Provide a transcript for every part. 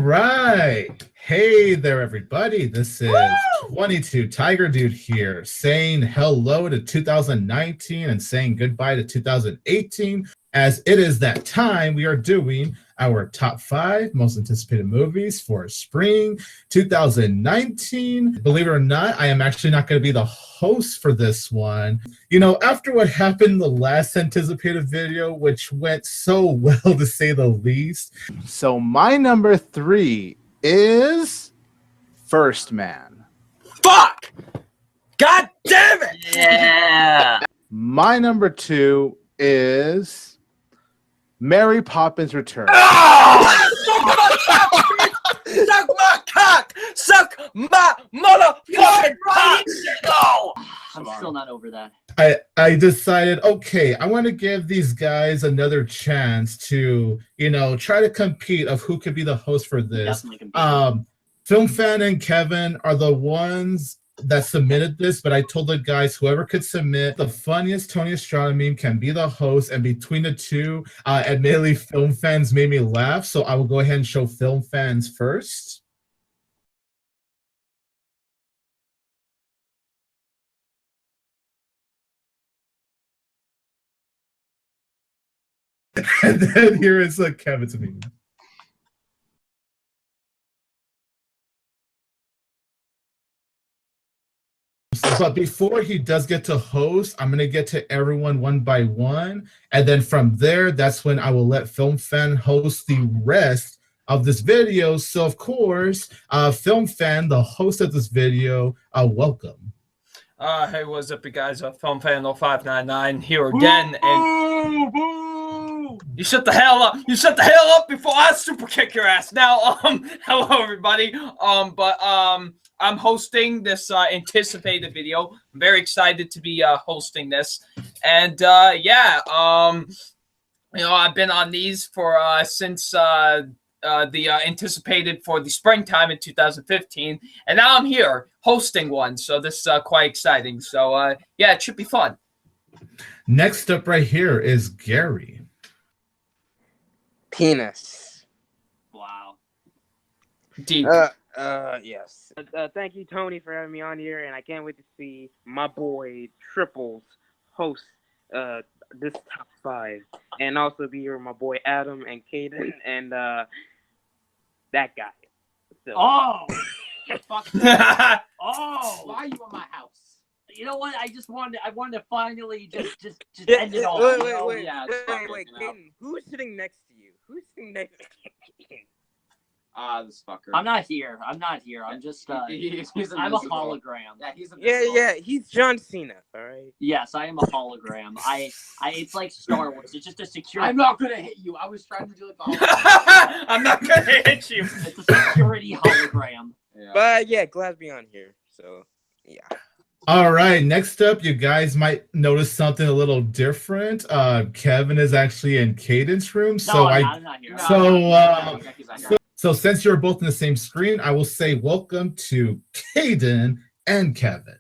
right. Hey there, everybody. This is 22 Tiger Dude here saying hello to 2019 and saying goodbye to 2018. As it is that time, we are doing our top 5 most anticipated movies for spring 2019. Believe it or not, I am actually not going to be the host for this one. You know, after what happened in the last anticipated video, which went so well to say the least. So my number 3 is First Man. Fuck! God damn it! Yeah. My number 2 is Mary Poppins Returns. Suck my cock! Suck my motherfucking cock! Go! I'm still not over that. I decided, okay, I want to give these guys another chance to, you know, try to compete of who could be the host for this. Definitely compete. FilmFan and Kevin are the ones that submitted this, but I told the guys whoever could submit the funniest Tony Estrada meme can be the host, and between the two, admittedly, FilmFans made me laugh, so I will go ahead and show FilmFans first. And then here is Kevin's meme. But before he does get to host, I'm going to get to everyone one by one. And then from there, that's when I will let FilmFan host the rest of this video. So, of course, FilmFan, the host of this video, welcome. Hey, what's up, you guys? FilmFan0599 here again. And you shut the hell up. You shut the hell up before I super kick your ass. Now, hello, everybody. I'm hosting this anticipated video. I'm very excited to be hosting this, and yeah, you know, I've been on these for since the anticipated for the springtime in 2015, and now I'm here hosting one. So this is quite exciting. So yeah, it should be fun. Next up, right here is Gary. Penis. Wow. Deep. Yes. Thank you, Tony, for having me on here, and I can't wait to see my boy Triples host this top 5, and also be here with my boy Adam and Caden and that guy. So. Oh. Fuck. Oh. Why are you in my house? You know what? I wanted to finally just end it all. Wait, Yeah, Caden, who's sitting next to you? Who's sitting next to you? This fucker. I'm not here. I'm just I'm a hologram. Yeah, he's He's John Cena, all right? Yes, I am a hologram. It's like Star Wars. It's just a security. I'm not gonna hit you. I was trying to do it. I'm not gonna hit you. It's a security hologram. Yeah. But yeah, glad to be on here. So yeah. All right, next up, you guys might notice something a little different. Kevin is actually in Caden's room, so I'm not here. So since you're both in the same screen, I will say welcome to Caden and Kevin.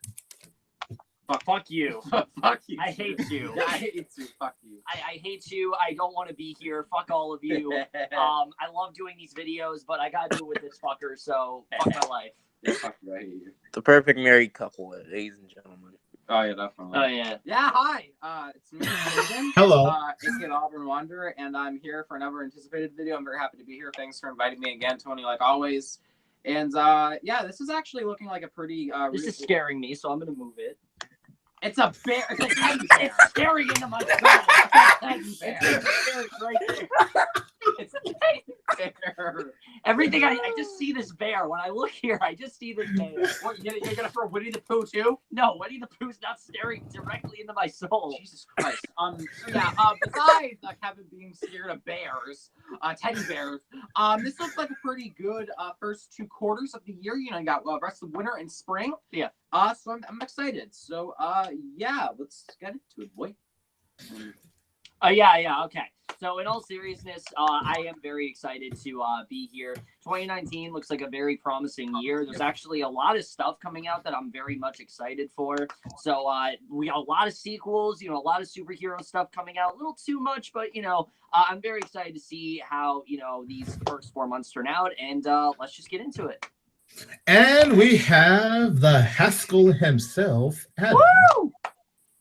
Fuck you. Fuck you. I hate you. Yeah, I hate you. Fuck you. I hate you. I don't want to be here. Fuck all of you. I love doing these videos, but I gotta do it with this fucker, so fuck my life. Yeah, fuck you. I hate you. The perfect married couple, ladies and gentlemen. Oh yeah, definitely. Oh yeah. Yeah, hi. It's me, Caden. Hello. It's Auburn Wanderer, and I'm here for another anticipated video. I'm very happy to be here. Thanks for inviting me again, Tony, like always. And yeah, this is actually looking like a pretty. This is scaring me, so I'm gonna move it. It's a bear. It's a teddy bear. It's staring into my soul. It's a teddy bear. It's right there. It's a teddy bear. Everything I just see this bear. When I look here, I just see this bear. What, you're gonna throw Winnie the Pooh too? No, Winnie the Pooh's not staring directly into my soul. Jesus Christ. So yeah. Besides Kevin being scared of bears, teddy bears, this looks like a pretty good first 2 quarters of the year. You know, you got rest of winter and spring. Yeah. So I'm excited. So yeah, let's get into it, boy. Yeah, okay. So in all seriousness, I am very excited to be here. 2019 looks like a very promising year. There's actually a lot of stuff coming out that I'm very much excited for. So we got a lot of sequels, a lot of superhero stuff coming out. A little too much, but, I'm very excited to see how, these first 4 months turn out. And let's just get into it. And we have the Haskell himself, Adam.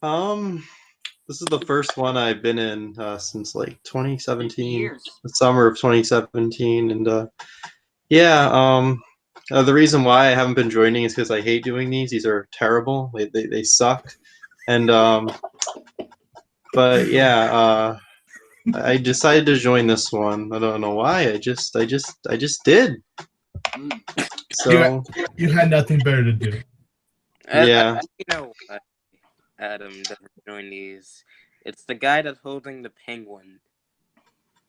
Woo! This is the first one I've been in since like 2017, the summer of 2017, and the reason why I haven't been joining is because I hate doing these. These are terrible. They suck, and but yeah, I decided to join this one. I don't know why. I just did. So you had nothing better to do. Yeah. Adam doesn't join these. It's the guy that's holding the penguin.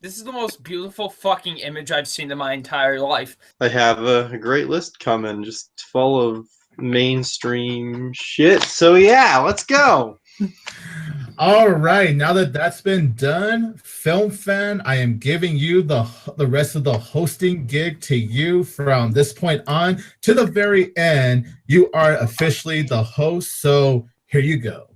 This is the most beautiful fucking image I've seen in my entire life. I have a great list coming, just full of mainstream shit. So yeah, let's go. All right, now that that's been done, Film Fan, I am giving you the rest of the hosting gig to you from this point on to the very end. You are officially the host, so here you go.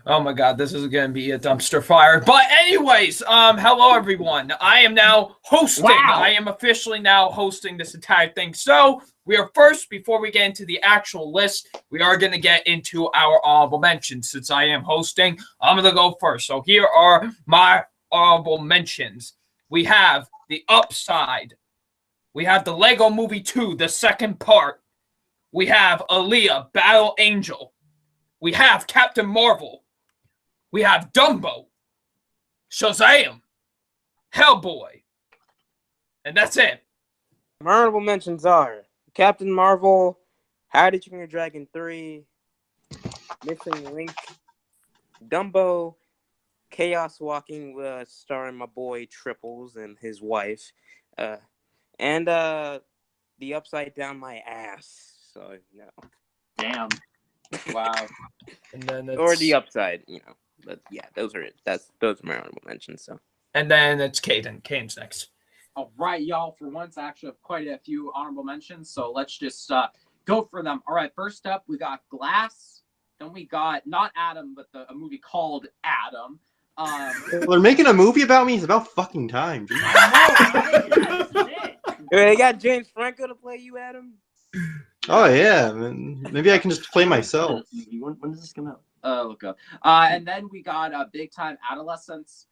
Oh my god, this is going to be a dumpster fire. But anyways, hello everyone. I am now hosting. Wow. I am officially now hosting this entire thing. So we are first, before we get into the actual list, we are going to get into our honorable mentions. Since I am hosting, I'm going to go first. So here are my honorable mentions. We have The Upside. We have the Lego Movie 2, the second part. We have Aaliyah, Battle Angel. We have Captain Marvel. We have Dumbo, Shazam, Hellboy, and that's it. My honorable mentions are Captain Marvel, How to Train Your Dragon 3, Missing Link, Dumbo, Chaos Walking, starring my boy Triples and his wife, and The Upside Down My Ass. So, Damn. Wow. And then or The Upside, But yeah, those are it. Those are my honorable mentions. So. And then it's Caden. Caden's next. All right, y'all. For once, I actually have quite a few honorable mentions, so let's just go for them. All right, first up, we got Glass. Then we got not Adam, but a movie called Adam. They're making a movie about me. It's about fucking time. Dude. I know, right? They got James Franco to play you, Adam. Oh yeah, man. Maybe I can just play myself. When does this come out? Look up. And then we got Big Time Adolescence.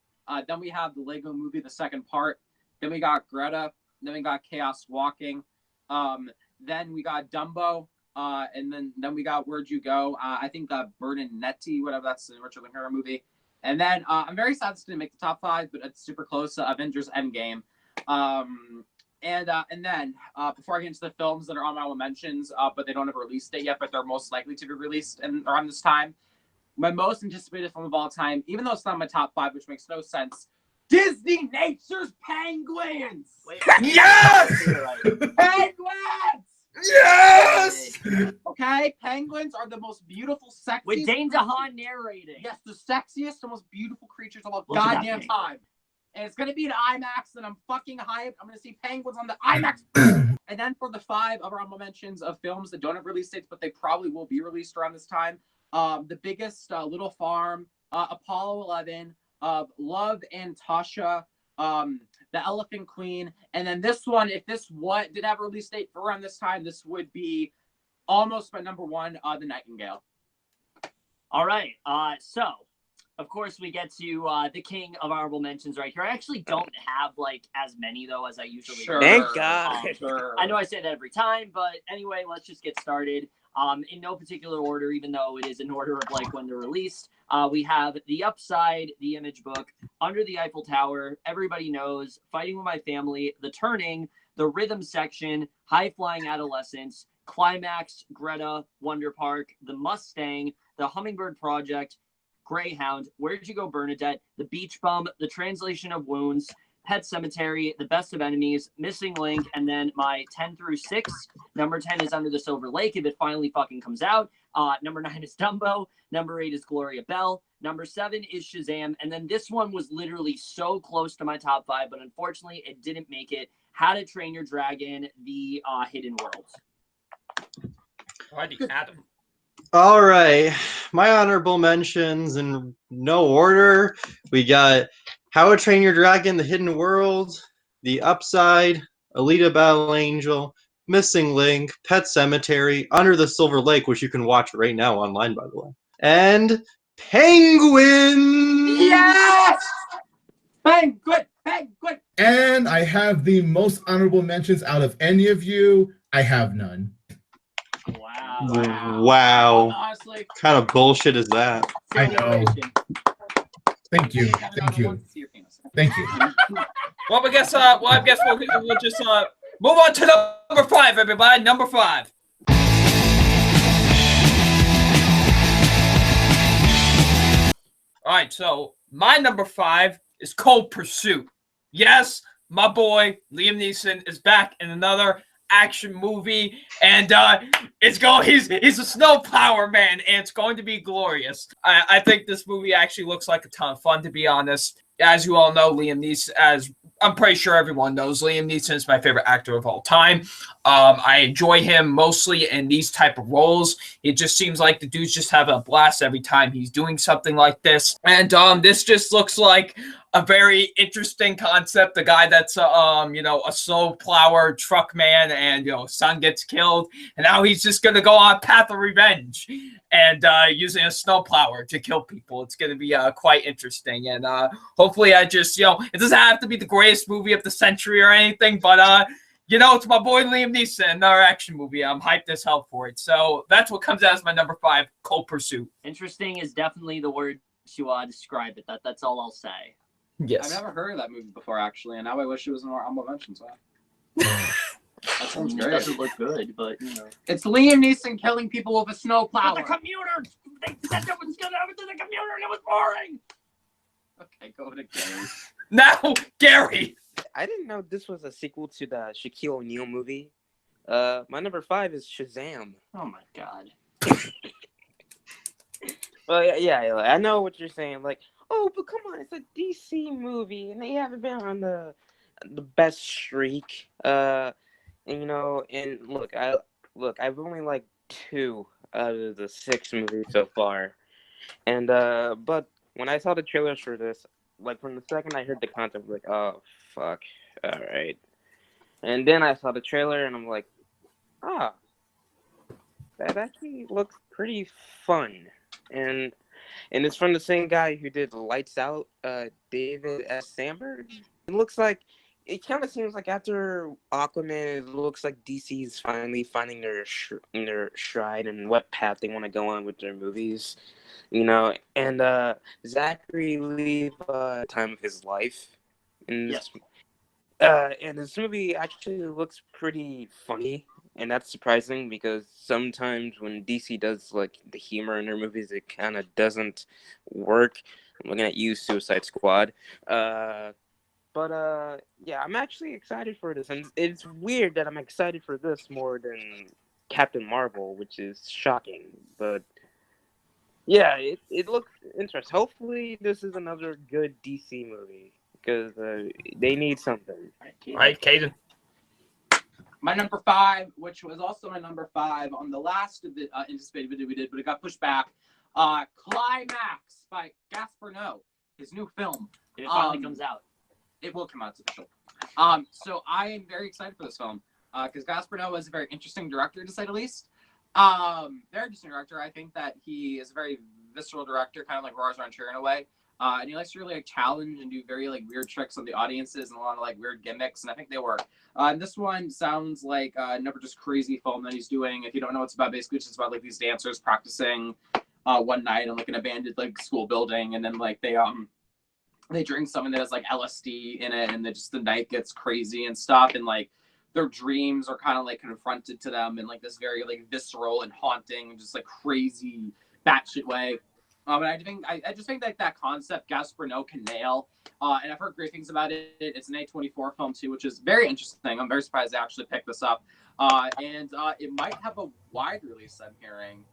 Then we have the Lego Movie, the second part. Then we got Greta. Then we got Chaos Walking. Then we got Dumbo. And then we got Where'd You Go? I think Berninetti, whatever, that's the Richard Linklater movie. And then I'm very sad this didn't make the top 5, but it's super close. Avengers Endgame. And then before I get into the films that are on my mentions, but they don't have a release date yet, but they're most likely to be released around this time. My most anticipated film of all time, even though it's not my top 5, which makes no sense, Disney Nature's Penguins! Yes! Penguins! Yes! Okay, penguins are the most beautiful, sexiest... With Dane DeHaan narrating. Yes, the sexiest, the most beautiful creatures of all Look at that goddamn thing. time. And it's going to be an IMAX, and I'm fucking hyped. I'm going to see penguins on the IMAX. And then for the 5 of our mentions of films that don't have release dates, but they probably will be released around this time, The Biggest, Little Farm, Apollo 11, Love and Tasha, The Elephant Queen, and then this one, if this did have a release date for around this time, this would be almost my number 1, The Nightingale. All right. So, of course, we get to the king of honorable mentions right here. I actually don't have as many though as I usually do. Thank God. Sure. I know I say that every time, but anyway, let's just get started. In no particular order, even though it is in order of when they're released. We have The Upside, The Image Book, Under the Eiffel Tower, Everybody Knows, Fighting with My Family, The Turning, The Rhythm Section, High Flying Adolescence, Climax, Greta, Wonder Park, The Mustang, The Hummingbird Project, Greyhound, Where'd You Go, Bernadette, The Beach Bum, The Translation of Wounds, Pet Cemetery, The Best of Enemies, Missing Link, and then my 10 through 6. Number 10 is Under the Silver Lake if it finally fucking comes out. Number 9 is Dumbo. Number 8 is Gloria Bell. Number 7 is Shazam. And then this one was literally so close to my top 5, but unfortunately it didn't make it. How to Train Your Dragon, The Hidden World. Alrighty, Adam. All right, my honorable mentions in no order. We got How to Train Your Dragon, The Hidden World, The Upside, Alita Battle Angel, Missing Link, Pet Cemetery, Under the Silver Lake, which you can watch right now online, by the way, and Penguin. Yes! Penguin! Penguin! And I have the most honorable mentions out of any of you. I have none. Wow. Wow. Honestly, What kind of bullshit is that? I know. Celebration. Thank you. Thank you. Thank you. Well, I guess we'll just move on to number 5, everybody. Number 5. All right, so my number 5 is Cold Pursuit. Yes, my boy Liam Neeson is back in another action movie, and he's a snowplower, man, and it's going to be glorious. I think this movie actually looks like a ton of fun, to be honest. As you all know, Liam Neeson, as I'm pretty sure everyone knows, Liam Neeson is my favorite actor of all time. I enjoy him mostly in these type of roles. It just seems like the dude's just having a blast every time he's doing something like this. And this just looks like a very interesting concept. The guy that's a slow plower truck man, and son gets killed, and now he's just gonna go on a path of revenge and using a snowplower to kill people. It's gonna be quite interesting, and hopefully it doesn't have to be the greatest movie of the century or anything, but it's my boy Liam Neeson, another action movie. I'm hyped as hell for it. So that's what comes out as my number 5, Cold Pursuit. Interesting is definitely the word to describe it. That's all I'll say. Yes. I've never heard of that movie before, actually, and now I wish it was in our honorable mentions. That sounds It great. doesn't look good, but It's Liam Neeson killing people with a snowplower. the commuter. They said that was gonna happen to the commuter, and it was boring. Okay, go to Gary. Now, Gary. I didn't know this was a sequel to the Shaquille O'Neal movie. My number 5 is Shazam. Oh my god. Well, yeah, I know what you're saying. Like, oh, but come on, it's a DC movie, and they haven't been on the best streak. And I've only liked 2 out of the 6 movies so far. And but when I saw the trailers for this, like from the second I heard the concept, like, oh fuck, all right. And then I saw the trailer, and I'm like, that actually looks pretty fun. And it's from the same guy who did Lights Out, David S. Sandberg. It kind of seems like after Aquaman, it looks like DC's finally finding their stride and what path they want to go on with their movies, And Zachary Levi, time of his life, and this movie actually looks pretty funny. And that's surprising because sometimes when DC does like the humor in their movies, it kind of doesn't work. I'm looking at you, Suicide Squad. But I'm actually excited for this, and it's weird that I'm excited for this more than Captain Marvel, which is shocking. But yeah, it looks interesting. Hopefully, this is another good DC movie because they need something. All right, Caden. My number 5, which was also my number 5 on the last of the anticipated video we did, but it got pushed back. Climax by Gaspar Noé, his new film. It finally comes out. It will come out, it's official. So I am very excited for this film because Gaspar Noé is a very interesting director, to say the least. Very interesting director. I think that he is a very visceral director, kind of like Lars von Trier in a way. And he likes to really challenge and do very weird tricks on the audiences and a lot of weird gimmicks, and I think they work. And this one sounds like another just crazy film that he's doing. If you don't know what it's about, basically it's just about these dancers practicing one night in an abandoned school building, and then they drink something that has LSD in it, and the night gets crazy and stuff, and their dreams are kind of confronted to them in this very visceral and haunting, just crazy batshit way. And I just think that concept Gaspar Noé can nail. And I've heard great things about it. It's an A24 film too, which is very interesting. I'm very surprised they actually picked this up. And it might have a wide release, I'm hearing.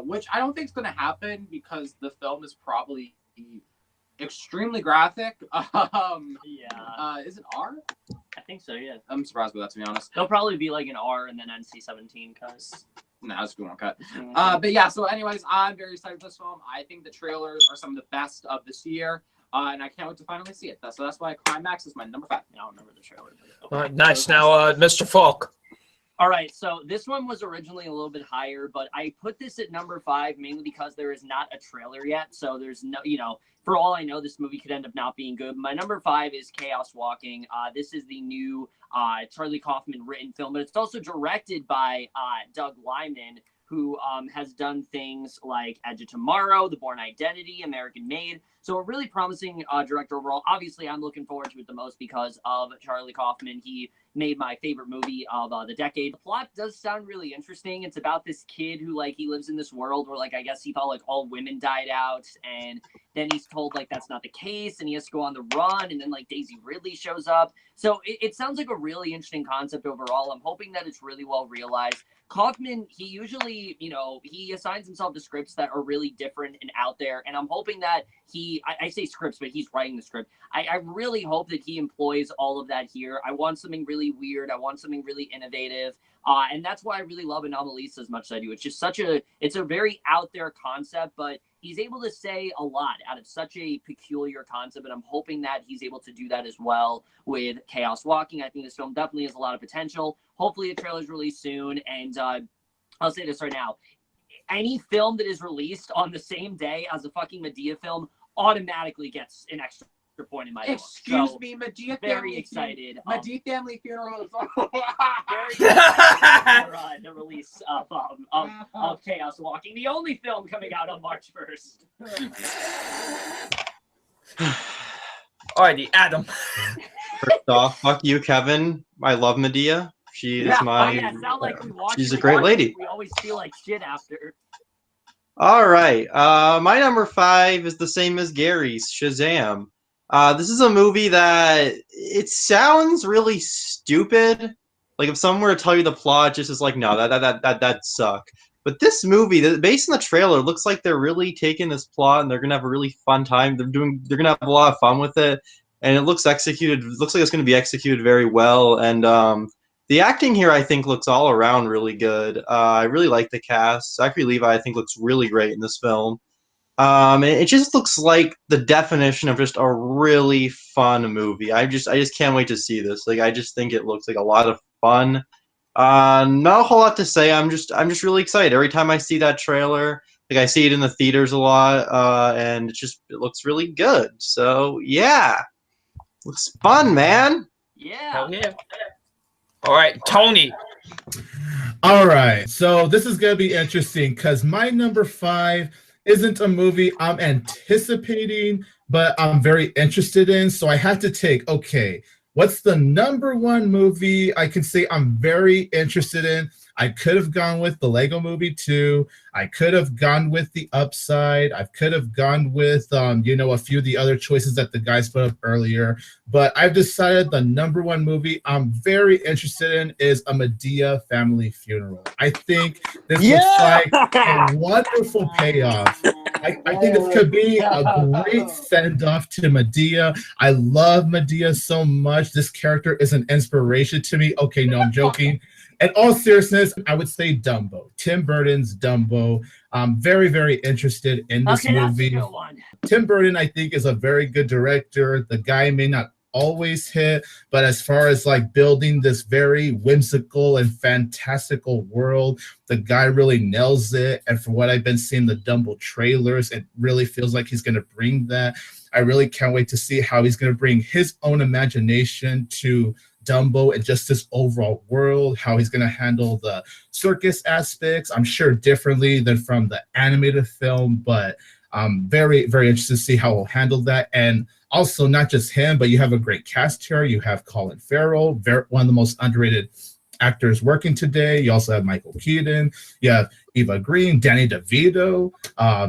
which I don't think is going to happen because the film is probably extremely graphic. Yeah. Is it R? I think so, yeah. I'm surprised with that, to be honest. They'll probably be like an R and then NC-17 because. No, that's a good one cut. But yeah, so anyways, I'm very excited for this film. I think the trailers are some of the best of this year. And I can't wait to finally see it. So that's why Climax is my number 5. I don't remember the trailer. All right, nice. Now, Mr. Falk. All right, so this one was originally a little bit higher, but I put this at number 5 mainly because there is not a trailer yet. So there's no, for all I know, this movie could end up not being good. My number 5 is Chaos Walking. This is the new Charlie Kaufman written film, but it's also directed by Doug Liman, who has done things like Edge of Tomorrow, The Bourne Identity, American Made. So a really promising director overall. Obviously, I'm looking forward to it the most because of Charlie Kaufman. He made my favorite movie of the decade. The plot does sound really interesting. It's about this kid who, he lives in this world where, I guess he thought, all women died out. And then he's told, that's not the case. And he has to go on the run. And then, Daisy Ridley shows up. So it sounds like a really interesting concept overall. I'm hoping that it's really well realized. Kaufman, he usually, he assigns himself to scripts that are really different and out there. And I'm hoping that I say scripts, but he's writing the script. I really hope that he employs all of that here. I want something really weird. I want something really innovative. And that's why I really love Anomalisa as much as I do. It's just it's a very out there concept, but he's able to say a lot out of such a peculiar concept. And I'm hoping that he's able to do that as well with Chaos Walking. I think this film definitely has a lot of potential. Hopefully the trailer's released soon. And I'll say this right now. Any film that is released on the same day as a fucking Madea film automatically gets an extra point in my book. Excuse me, Madea very family excited. Madea Family Funeral. Very excited for the release of Chaos Walking, the only film coming out on March 1st. Alrighty, Adam. First off, fuck you, Kevin. I love Madea. She is she's a great lady. We always feel like shit after. All right. My number 5 is the same as Gary's, Shazam. This is a movie that it sounds really stupid. If someone were to tell you the plot, just is no, that suck. But this movie, based on the trailer, looks like they're really taking this plot and they're gonna have a really fun time. They're gonna have a lot of fun with it, and it looks like it's gonna be executed very well. And the acting here, I think, looks all around really good. I really like the cast. Zachary Levi, I think, looks really great in this film. It just looks like the definition of just a really fun movie. I just can't wait to see this. I just think it looks like a lot of fun. Not a whole lot to say. I'm just really excited. Every time I see that trailer, I see it in the theaters a lot, and it looks really good. So yeah, looks fun, man. Yeah. Hell yeah. All right, Tony. All right, so this is gonna be interesting because my number 5 isn't a movie I'm anticipating, but I'm very interested in. So I have to take, okay, what's the number 1 movie I can say I'm very interested in? I could have gone with the Lego Movie 2. I could have gone with The Upside. I could have gone with, a few of the other choices that the guys put up earlier. But I've decided the number 1 movie I'm very interested in is A Madea Family Funeral. I think this looks like a wonderful payoff. I think this could be a great send-off to Madea. I love Madea so much. This character is an inspiration to me. Okay, no, I'm joking. In all seriousness, I would say Dumbo. Tim Burton's Dumbo. I'm very, very interested in this movie. That's a good one. Tim Burton, I think, is a very good director. The guy may not always hit, but as far as building this very whimsical and fantastical world, the guy really nails it. And from what I've been seeing the Dumbo trailers, it really feels like he's going to bring that. I really can't wait to see how he's going to bring his own imagination to Dumbo and just this overall world, how he's going to handle the circus aspects. I'm sure differently than from the animated film, but I'm very, very interested to see how he'll handle that. And also, not just him, but you have a great cast here. You have Colin Farrell, one of the most underrated actors working today. You also have Michael Keaton. You have Eva Green, Danny DeVito.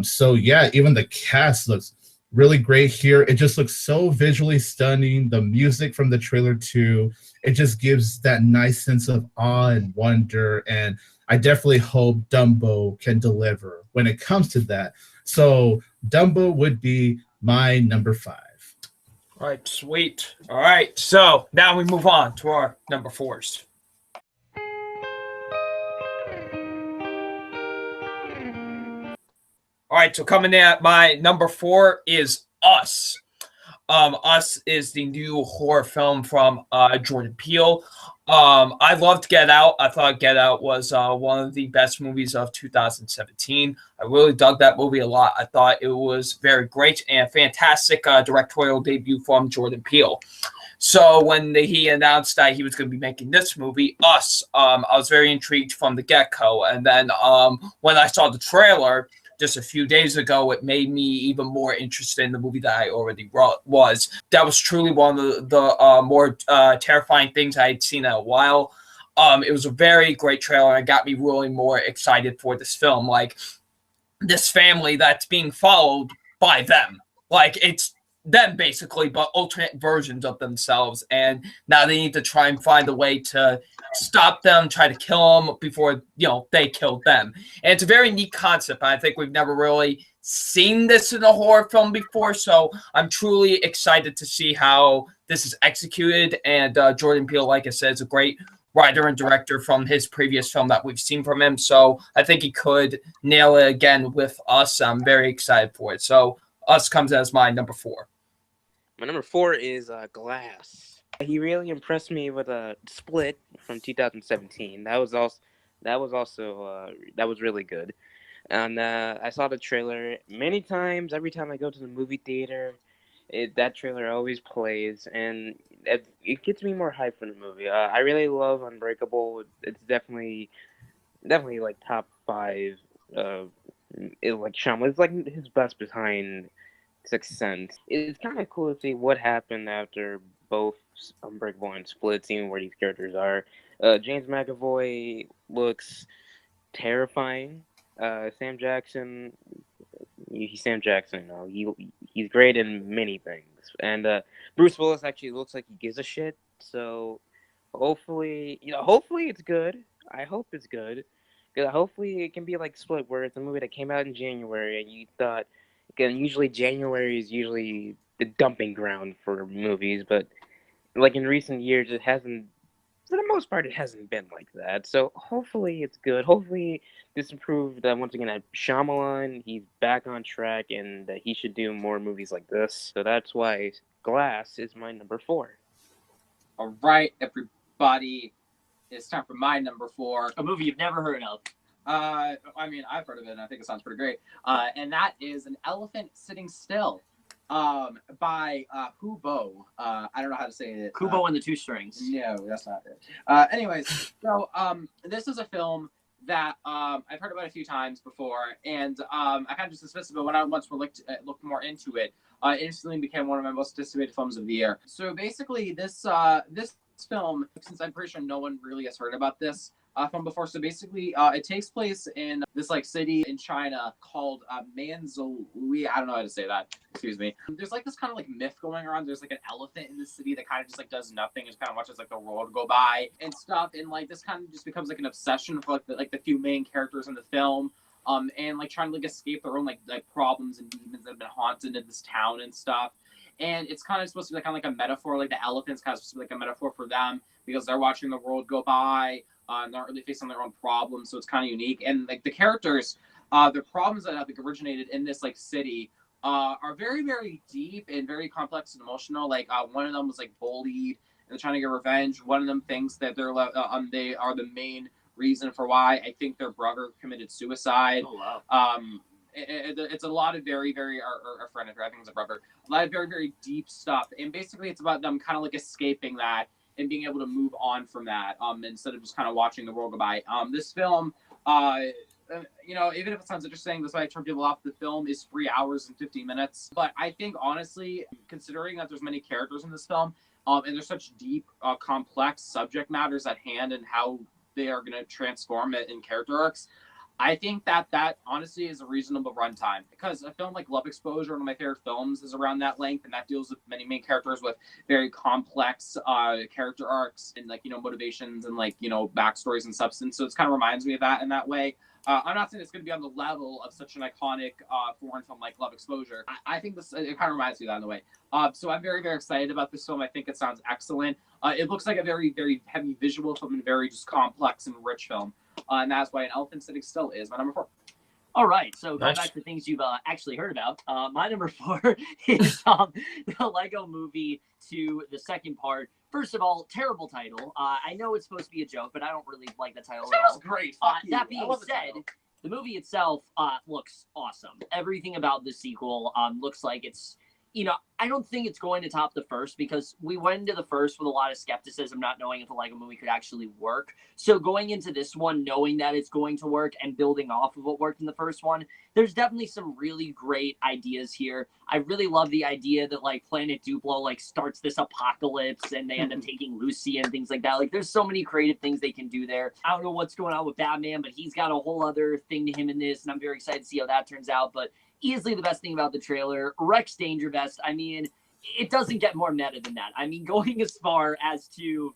So yeah, even the cast looks really great here. It just looks so visually stunning. The music from the trailer too, it just gives that nice sense of awe and wonder. And I definitely hope Dumbo can deliver when it comes to that. So Dumbo would be my number 5. All right, sweet. All right, so now we move on to our number 4s. All right, so coming in at my number 4 is Us. Us is the new horror film from Jordan Peele. I loved Get Out. I thought Get Out was one of the best movies of 2017. I really dug that movie a lot. I thought it was very great and fantastic directorial debut from Jordan Peele. So when he announced that he was going to be making this movie, Us, I was very intrigued from the get-go. And then when I saw the trailer just a few days ago, it made me even more interested in the movie that I already was. That was truly one of the more terrifying things I had seen in a while. It was a very great trailer and got me really more excited for this film. Like, this family that's being followed by them. Like, it's them basically, but alternate versions of themselves. And now they need to try and find a way to stop them, try to kill them before, they kill them. And it's a very neat concept. I think we've never really seen this in a horror film before. So I'm truly excited to see how this is executed. And Jordan Peele, like I said, is a great writer and director from his previous film that we've seen from him. So I think he could nail it again with Us. I'm very excited for it. So Us comes as my number 4. My number 4 is Glass. He really impressed me with Split from 2017. That was really good. And I saw the trailer many times. Every time I go to the movie theater, that trailer always plays, and it gets me more hyped for the movie. I really love Unbreakable. It's definitely like top 5. Like Shyamalan, it's like his best behind Sixth Sense. It's kind of cool to see what happened after both Unbreakable and Split, seeing where these characters are. James McAvoy looks terrifying. Sam Jackson, he's Sam Jackson. He's great in many things. And Bruce Willis actually looks like he gives a shit. So hopefully it's good. I hope it's good. Because hopefully it can be like Split, where it's a movie that came out in January, and you thought, again, usually January is usually the dumping ground for movies, but like in recent years, it hasn't, for the most part, it hasn't been like that. So hopefully it's good. Hopefully this improved once again at Shyamalan. He's back on track, and he should do more movies like this. So that's why Glass is my number 4. All right, everybody. It's time for my number 4. A movie you've never heard of. I mean, I've heard of it, and I think it sounds pretty great. And that is An Elephant Sitting Still, by Hubo. I don't know how to say it. Kubo and the Two Strings. No, that's not it. Anyways, so this is a film that I've heard about a few times before, and I kind of just dismissed it, but when I once looked more into it, it instantly became one of my most anticipated films of the year. So basically, this film, since I'm pretty sure no one really has heard about this film before, so basically it takes place in this like city in China called Manzhouli. I don't know how to say that, excuse me. There's like this kind of like myth going around. There's like an elephant in the city that kind of just like does nothing and just kind of watches like the world go by and stuff, and like this kind of just becomes like an obsession for like the few main characters in the film, and like trying to like escape their own like problems and demons that have been haunted in this town and stuff. And it's kind of supposed to be kind of like a metaphor, like the elephant's kind of supposed to be like a metaphor for them because they're watching the world go by, and they're not really facing their own problems, so it's kind of unique. And like the characters, the problems that have like originated in this like city are very, very deep and very complex and emotional. Like one of them was like bullied and they're trying to get revenge. One of them thinks that they are the main reason for why I think their brother committed suicide. Oh, wow. It's a lot of very, very, or a friend of her, I think it's a brother, a lot of very, very deep stuff. And basically it's about them kind of like escaping that and being able to move on from that, instead of just kind of watching the world go by. This film, even if it sounds interesting, that's why I turn people off. The film is 3 hours and 50 minutes. But I think, honestly, considering that there's many characters in this film, and there's such deep, complex subject matters at hand and how they are going to transform it in character arcs, I think that honestly is a reasonable runtime, because a film like Love Exposure, one of my favorite films, is around that length, and that deals with many main characters with very complex character arcs and motivations and backstories and substance. So it kind of reminds me of that in that way. I'm not saying it's going to be on the level of such an iconic foreign film like Love Exposure. I think it kind of reminds me of that in a way. So I'm very, very excited about this film. I think it sounds excellent. It looks like a very, very heavy visual film and very just complex and rich film. And that's why An Elephant Sitting Still is my number 4. All right, so going Nice. back to things you've actually heard about, my number 4 is the Lego Movie 2, the second part. First of all, terrible title. I know it's supposed to be a joke, but I don't really like the title at all. Sounds great. That being said, the movie itself looks awesome. Everything about the sequel looks like it's, I don't think it's going to top the first, because we went into the first with a lot of skepticism, not knowing if the Lego Movie could actually work. So going into this one, knowing that it's going to work and building off of what worked in the first one, there's definitely some really great ideas here. I really love the idea that Planet Duplo starts this apocalypse and they end up taking Lucy and things like that. There's so many creative things they can do there. I don't know what's going on with Batman, but he's got a whole other thing to him in this, and I'm very excited to see how that turns out. But easily the best thing about the trailer, Rex Dangervest. I mean, it doesn't get more meta than that. I mean, going as far as to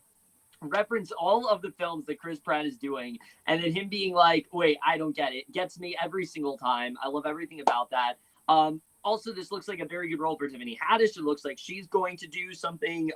reference all of the films that Chris Pratt is doing, and then him being like, wait, I don't get it, gets me every single time. I love everything about that. Also, this looks like a very good role for Tiffany Haddish. It looks like she's going to do something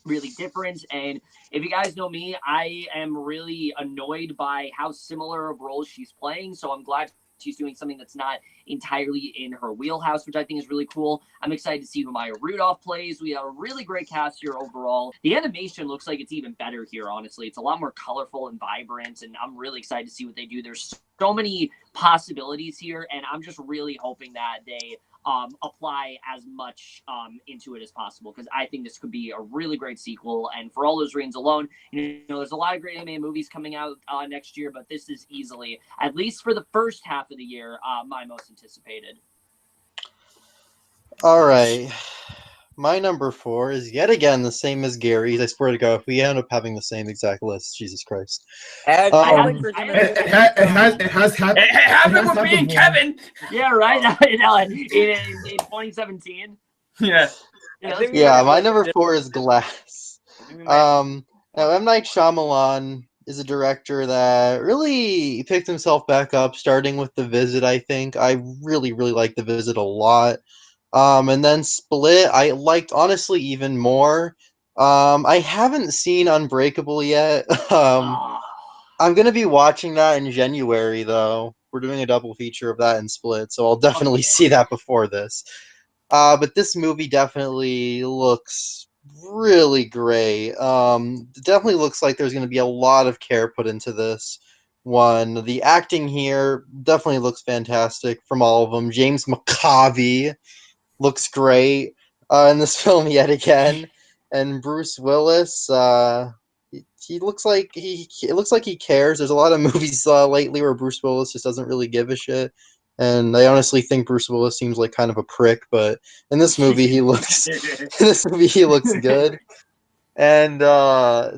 really different. And if you guys know me, I am really annoyed by how similar of roles she's playing. So I'm glad she's doing something that's not entirely in her wheelhouse, which I think is really cool. I'm excited to see who Maya Rudolph plays. We have a really great cast here overall. The animation looks like it's even better here, honestly. It's a lot more colorful and vibrant, and I'm really excited to see what they do. There's so many possibilities here, and I'm just really hoping that they apply as much into it as possible, because I think this could be a really great sequel. And for all those reasons alone, there's a lot of great anime movies coming out next year, but this is easily, at least for the first half of the year, my most anticipated. All right. My number 4 is yet again the same as Gary's. I swear to God, if we end up having the same exact list, Jesus Christ. It has happened. It happened with me and Kevin. Yeah, right. In 2017. Yeah. Yeah, my number 4 is Glass. Now, M. Night Shyamalan is a director that really picked himself back up, starting with The Visit, I think. I really, really like The Visit a lot. And then Split, I liked, honestly, even more. I haven't seen Unbreakable yet. I'm going to be watching that in January, though. We're doing a double feature of that and Split, so I'll definitely see that before this. But this movie definitely looks really great. It definitely looks like there's going to be a lot of care put into this one. The acting here definitely looks fantastic from all of them. James McAvoy looks great in this film yet again, and Bruce Willis. He looks like it looks like he cares. There's a lot of movies lately where Bruce Willis just doesn't really give a shit, and I honestly think Bruce Willis seems like kind of a prick. But in this movie, he looks good. And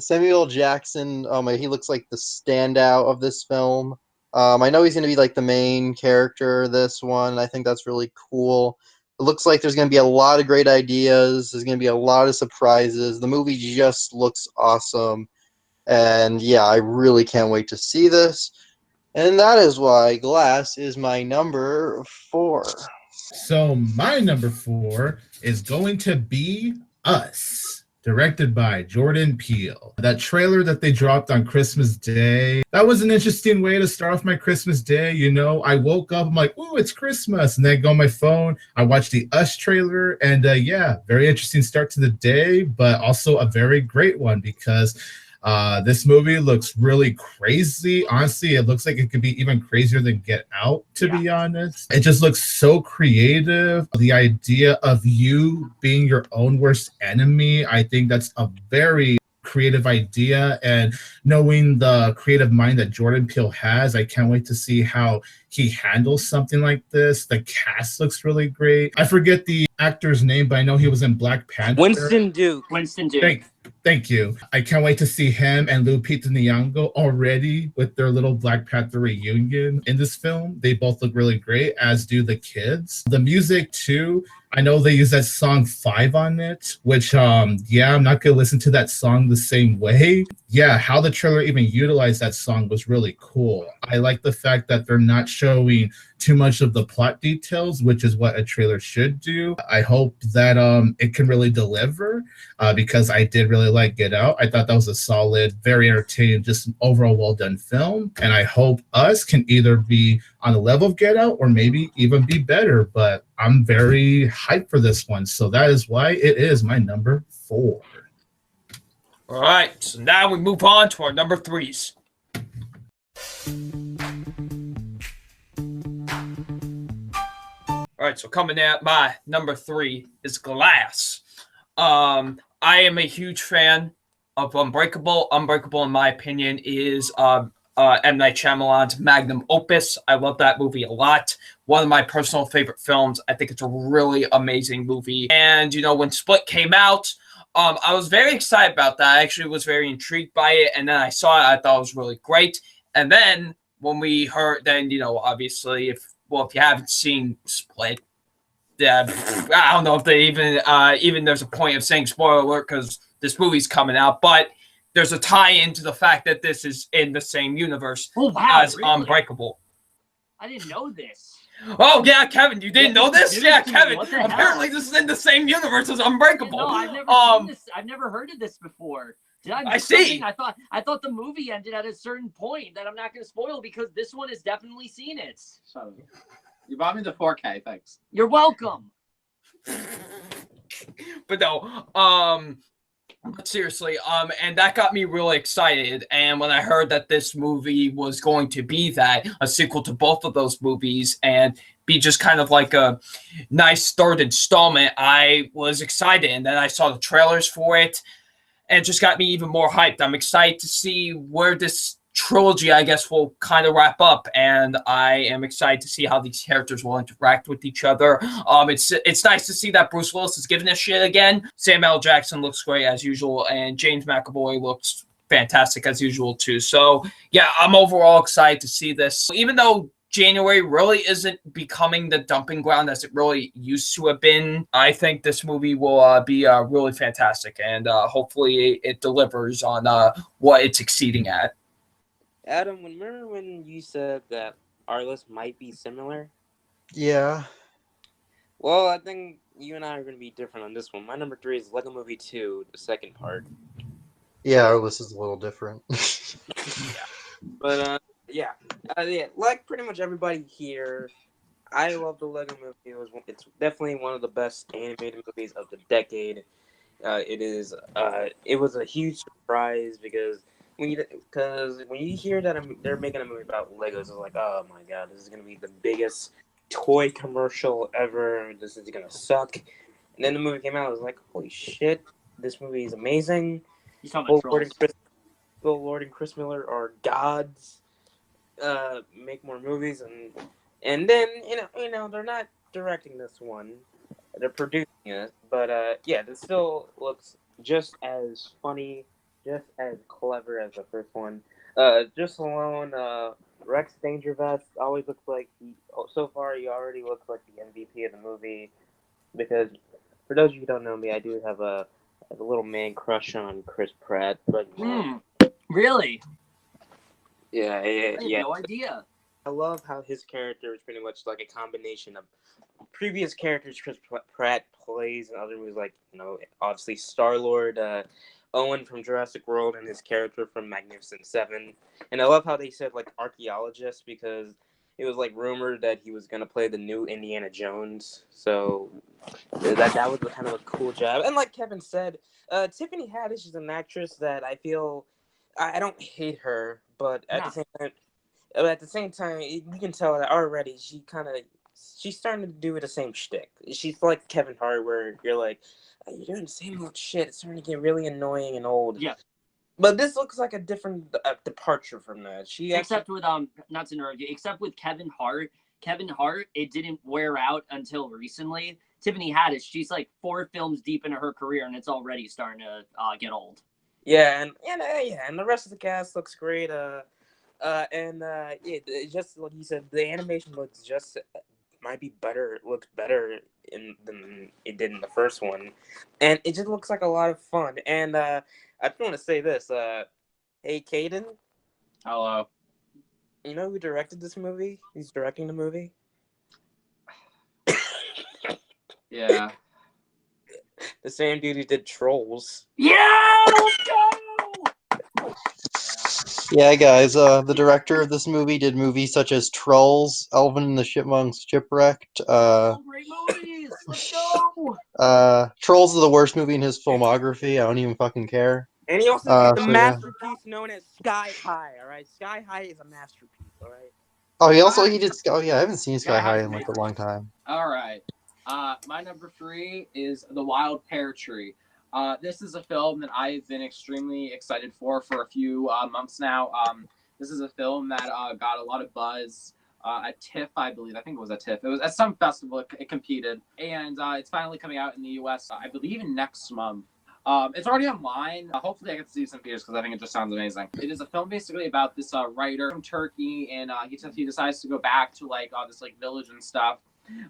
Samuel Jackson, he looks like the standout of this film. I know he's going to be like the main character of this one. I think that's really cool. It looks like there's going to be a lot of great ideas. There's going to be a lot of surprises. The movie just looks awesome. And yeah, I really can't wait to see this. And that is why Glass is my number 4. So my number 4 is going to be Us, directed by Jordan Peele. That trailer that they dropped on Christmas Day, that was an interesting way to start off my Christmas day. I woke up, I'm like, ooh, it's Christmas. And then I go on my phone, I watched the Us trailer, and yeah, very interesting start to the day, but also a very great one, because this movie looks really crazy. Honestly, it looks like it could be even crazier than Get Out, to be honest. It just looks so creative. The idea of you being your own worst enemy, I think that's a very creative idea. And knowing the creative mind that Jordan Peele has, I can't wait to see how he handles something like this. The cast looks really great. I forget the actor's name, but I know he was in Black Panther. Winston Duke. Winston Duke. Thank you. I can't wait to see him and Lupita Nyong'o already with their little Black Panther reunion in this film. They both look really great, as do the kids. The music too. I know they use that song 5 on it, which yeah, I'm not gonna listen to that song the same way. Yeah, how the trailer even utilized that song was really cool. I like the fact that they're not showing too much of the plot details, which is what a trailer should do. I hope that it can really deliver because I did really like Get Out. I thought that was a solid, very entertaining, just an overall well done film. And I hope Us can either be on the level of Get Out or maybe even be better. But I'm very hyped for this one. So that is why it is my number 4. All right, so now we move on to our number 3s. All right, so coming at my number 3 is Glass. I am a huge fan of Unbreakable. Unbreakable, in my opinion, is M. Night Shyamalan's magnum opus. I love that movie a lot. One of my personal favorite films. I think it's a really amazing movie. And, you know, when Split came out, I was very excited about that. I actually was very intrigued by it. And then I saw it. I thought it was really great. And then when we heard, then, you know, obviously, if you haven't seen Split, yeah, I don't know if they even there's a point of saying spoiler alert because this movie's coming out, but there's a tie-in to the fact that this is in the same universe as really? Unbreakable. I didn't know this. Oh yeah, Kevin, you didn't know this? Yeah, Kevin. What the hell? Apparently, this is in the same universe as Unbreakable. No, I've never seen this. I've never heard of this before. Did I miss see. something? I thought the movie ended at a certain point that I'm not going to spoil because this one has definitely seen it. So, you bought me the 4K, thanks. You're welcome. But no, but seriously, and that got me really excited. And when I heard that this movie was going to be a sequel to both of those movies and be just kind of like a nice third installment, I was excited. And then I saw the trailers for it, and it just got me even more hyped. I'm excited to see where this trilogy, I guess, will kind of wrap up, and I am excited to see how these characters will interact with each other. It's nice to see that Bruce Willis is giving a shit again. Samuel L. Jackson looks great as usual, and James McAvoy looks fantastic as usual too. So yeah, I'm overall excited to see this. Even though January really isn't becoming the dumping ground as it really used to have been, I think this movie will be really fantastic, and hopefully it delivers on what it's exceeding at. Adam, remember when you said that our list might be similar? Yeah. Well, I think you and I are going to be different on this one. My number 3 is Lego Movie 2, the second part. Yeah, our list is a little different. But, yeah, like pretty much everybody here, I love the Lego Movie. It's definitely one of the best animated movies of the decade. It was a huge surprise because when you hear that they're making a movie about Legos, it's like, oh my god, this is gonna be the biggest toy commercial ever. This is gonna suck. And then the movie came out. I was like, holy shit, this movie is amazing. Bill Lord and Chris Miller are gods. Make more movies, and then you know they're not directing this one, they're producing it. But yeah, this still looks just as funny, just as clever as the first one. Just alone, Rex Dangervest always looks like so far he already looks like the MVP of the movie. Because for those of you who don't know me, I do have a little man crush on Chris Pratt. But Really? Yeah. I had no idea. I love how his character is pretty much like a combination of previous characters Chris Pratt plays in other movies, like obviously Star-Lord. Owen from Jurassic World and his character from Magnificent Seven. And I love how they said like archaeologist because it was like rumored that he was gonna play the new Indiana Jones. So that was kind of a cool job. And like Kevin said, Tiffany Haddish is an actress that I feel I don't hate her, but at the same time, you can tell that already she's starting to do the same shtick. She's like Kevin Hart, where you're like, you're doing the same old shit. It's starting to get really annoying and old. Yeah. But this looks like a different departure from that. Except with not to interrupt you, except with Kevin Hart, it didn't wear out until recently. Tiffany Haddish, she's like 4 films deep into her career, and it's already starting to get old. Yeah, and the rest of the cast looks great. Yeah, just like you said, the animation looks just might be better. Looks better than it did in the first one, and it just looks like a lot of fun. And I just want to say this. Hey, Caden, Hello. you know who directed this movie? He's directing the movie. Yeah. The same dude who did Trolls. Yeah, let's go. Yeah, guys, the director of this movie did movies such as Trolls, Alvin and the Chipmunks Shipwrecked. Great movies. Let's go. Trolls is the worst movie in his filmography. I don't even fucking care. And he also did the So yeah. masterpiece known as Sky High. All right, Sky High is a masterpiece. All right. Oh, he did. Oh yeah, I haven't seen Sky High in like a long time. All right. My number 3 is The Wild Pear Tree. This is a film that I've been extremely excited for a few months now. This is a film that got a lot of buzz at TIFF, I believe. I think it was at TIFF. It was at some festival. It competed, and it's finally coming out in the U.S. I believe next month. It's already online. Hopefully, I get to see some theaters because I think it just sounds amazing. It is a film basically about this writer from Turkey, and he decides to go back to this village and stuff.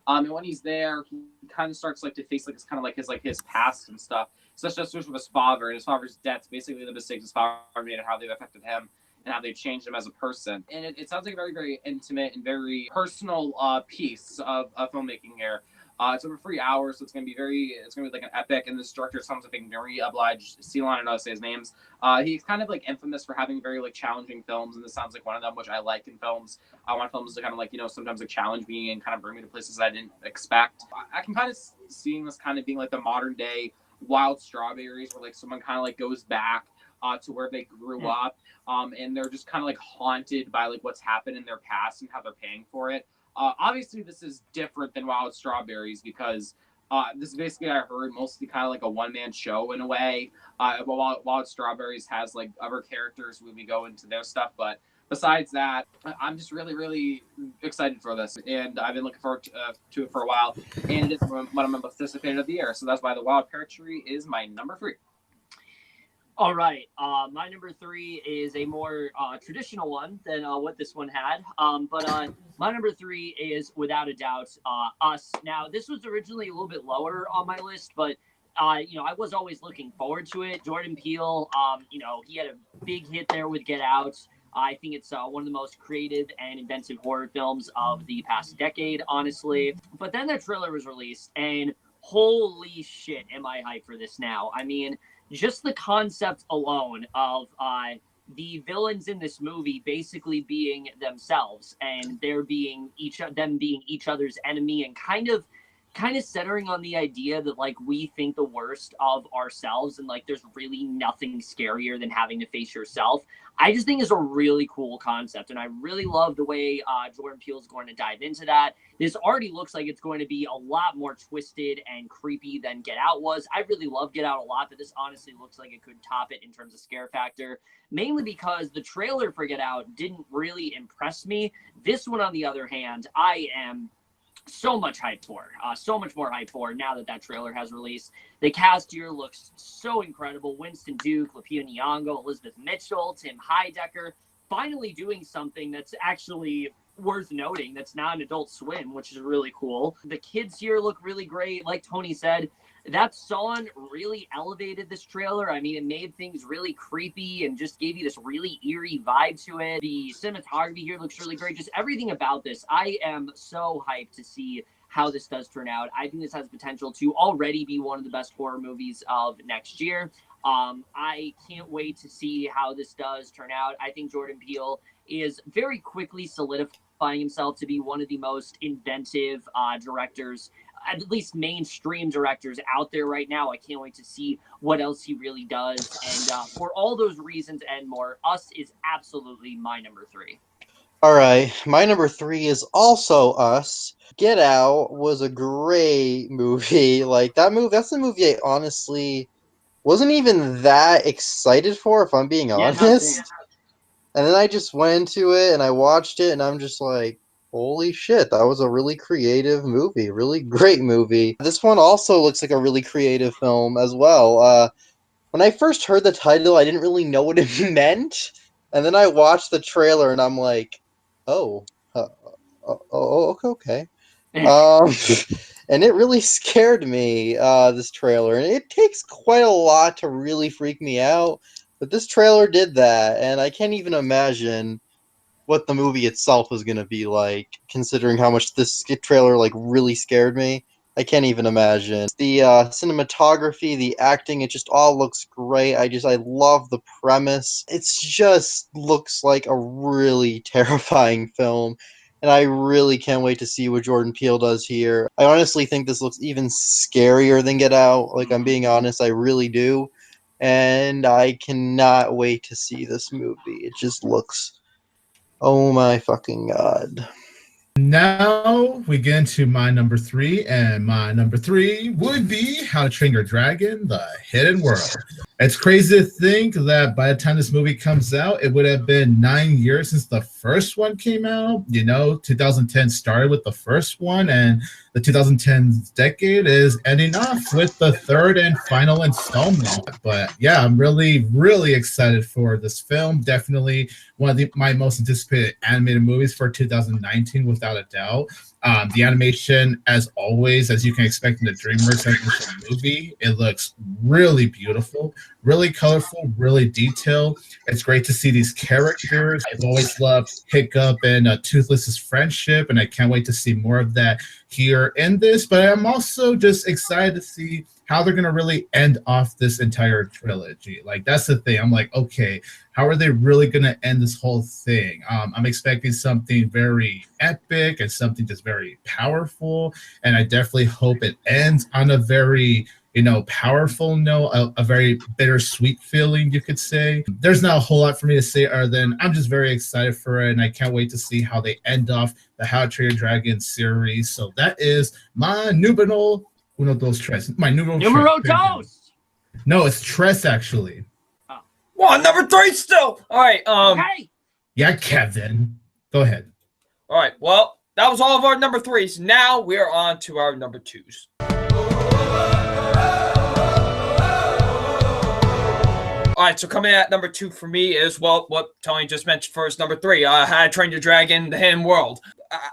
And when he's there, he kind of starts to face his past and stuff. So that's just with his father and his father's debts, basically the mistakes his father made and how they've affected him and how they've changed him as a person. And it sounds like a very, very intimate and very personal piece of filmmaking here. It's over 3 hours, so it's gonna be like an epic. And this director sounds like being very obliged. Ceylon, I don't know how to say his names. He's kind of infamous for having very challenging films, and this sounds like one of them, which I like in films. I want films to kind of sometimes challenge me and kind of bring me to places I didn't expect. I can kind of seeing this kind of being the modern day Wild Strawberries, where someone kind of goes back to where they grew up, and they're just kind of haunted by what's happened in their past and how they're paying for it. Obviously, this is different than Wild Strawberries because this is basically, I heard, mostly kind of a one-man show in a way. Wild Strawberries has other characters when we go into their stuff, but besides that, I'm just really, really excited for this, and I've been looking forward to it for a while, and it's one of my most anticipated of the year, so that's why The Wild Pear Tree is my number 3. All right. My number 3 is a more traditional one than what this one had. But my number 3 is without a doubt Us. Now, this was originally a little bit lower on my list, but I was always looking forward to it. Jordan Peele, he had a big hit there with Get Out. I think it's one of the most creative and inventive horror films of the past decade, honestly. But then the trailer was released, and holy shit, am I hyped for this now. I mean, just the concept alone of the villains in this movie basically being themselves, and them being each other's enemy, and kind of centering on the idea that we think the worst of ourselves, and there's really nothing scarier than having to face yourself. I just think it's a really cool concept, and I really love the way Jordan Peele is going to dive into that. This already looks like it's going to be a lot more twisted and creepy than Get Out was. I really love Get Out a lot, but this honestly looks like it could top it in terms of scare factor, mainly because the trailer for Get Out didn't really impress me. This one, on the other hand, I am so much hype for, so much more hype for now that trailer has released. The cast here looks so incredible. Winston Duke, Lupita Nyong'o, Elizabeth Mitchell, Tim Heidecker, finally doing something that's actually worth noting. That's not an Adult Swim, which is really cool. The kids here look really great. Like Tony said, that song really elevated this trailer. I mean, it made things really creepy and just gave you this really eerie vibe to it. The cinematography here looks really great. Just everything about this. I am so hyped to see how this does turn out. I think this has potential to already be one of the best horror movies of next year. I can't wait to see how this does turn out. I think Jordan Peele is very quickly solidifying himself to be one of the most inventive directors, at least mainstream directors out there right now. I can't wait to see what else he really does. And for all those reasons and more, Us is absolutely my number 3. All right, my number 3 is also Us. Get Out was a great movie. That's the movie I honestly wasn't even that excited for, if I'm being honest. And then I just went into it and I watched it, and I'm just like, holy shit, that was a really creative movie, really great movie. This one also looks like a really creative film as well. when I first heard the title, I didn't really know what it meant, and then I watched the trailer, and I'm like, oh, okay. And it really scared me, this trailer. And it takes quite a lot to really freak me out, but this trailer did that, and I can't even imagine what the movie itself was going to be like, considering how much this trailer, like, really scared me. I can't even imagine. The cinematography, the acting, it just all looks great. I love the premise. It's just looks like a really terrifying film. And I really can't wait to see what Jordan Peele does here. I honestly think this looks even scarier than Get Out. Like, I'm being honest, I really do. And I cannot wait to see this movie. It just looks... oh my fucking god. Now we get into my number 3, and my number 3 would be How to Train Your Dragon: The Hidden World. It's crazy to think that by the time this movie comes out, it would have been 9 years since the first one came out. 2010 started with the first one, and the 2010s decade is ending off with the third and final installment. But yeah, I'm really, really excited for this film. Definitely one of my most anticipated animated movies for 2019, without a doubt. The animation, as always, as you can expect in the DreamWorks animation movie, it looks really beautiful, really colorful, really detailed. It's great to see these characters. I've always loved Hiccup and Toothless's friendship, and I can't wait to see more of that here in this. But I'm also just excited to see how they're going to really end off this entire trilogy. Like, that's the thing. I'm like, okay, how are they really going to end this whole thing? I'm expecting something very epic and something just very powerful. And I definitely hope it ends on a very, powerful note, a very bittersweet feeling, you could say. There's not a whole lot for me to say other than I'm just very excited for it. And I can't wait to see how they end off the How to Train Your Dragon series. So that is my numero dos tres. My numero dos. No, it's tres, actually. Well, number 3 still. All right. Okay. Yeah, Kevin. Go ahead. All right. Well, that was all of our number 3s. Now we are on to our number 2s. All right, so coming at number 2 for me is, well, what Tony just mentioned first, number 3, How to Train Your Dragon: The Hidden World.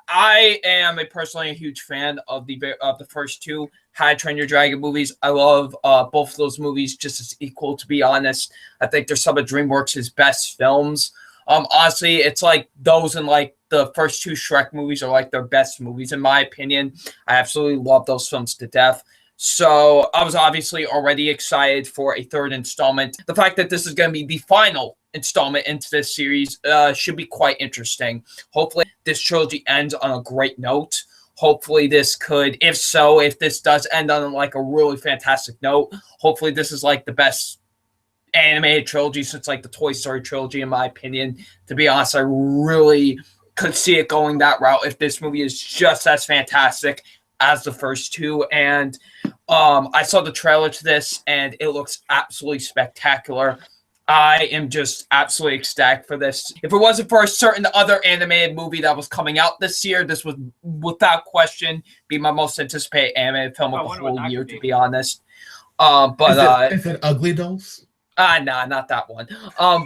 I am personally a huge fan of the first 2 How to Train Your Dragon movies. I love both of those movies just as equal, to be honest. I think they're some of DreamWorks' best films. Honestly, it's like those and like the first 2 Shrek movies are like their best movies, in my opinion. I absolutely love those films to death. So I was obviously already excited for a 3rd installment. The fact that this is going to be the final installment into this series should be quite interesting. Hopefully this trilogy ends on a great note. Hopefully this could, if this does end on like a really fantastic note, hopefully this is like the best animated trilogy since like the Toy Story trilogy, in my opinion. To be honest, I really could see it going that route if this movie is just as fantastic as the first 2. And I saw the trailer to this and it looks absolutely spectacular. I am just absolutely ecstatic for this. If it wasn't for a certain other animated movie that was coming out this year, this would without question be my most anticipated animated film of the whole year, to be honest. Is it Ugly Dolls? Nah, not that one.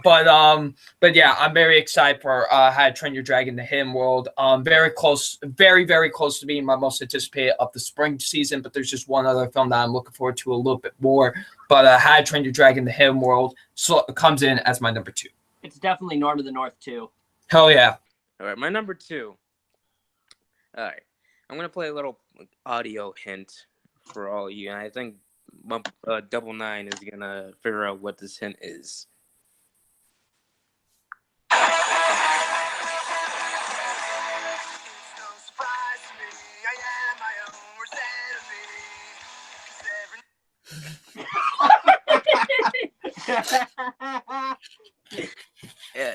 But yeah, I'm very excited for How to Train Your Dragon: The Hidden World. Very close, very, very close to being my most anticipated of the spring season. But there's just one other film that I'm looking forward to a little bit more. But How to Train Your Dragon: The Hidden World comes in as my number 2. It's definitely North of the North too. Hell yeah! All right, my number 2. All right, I'm gonna play a little audio hint for all of you, and I think Double Nine is gonna figure out what this hint is.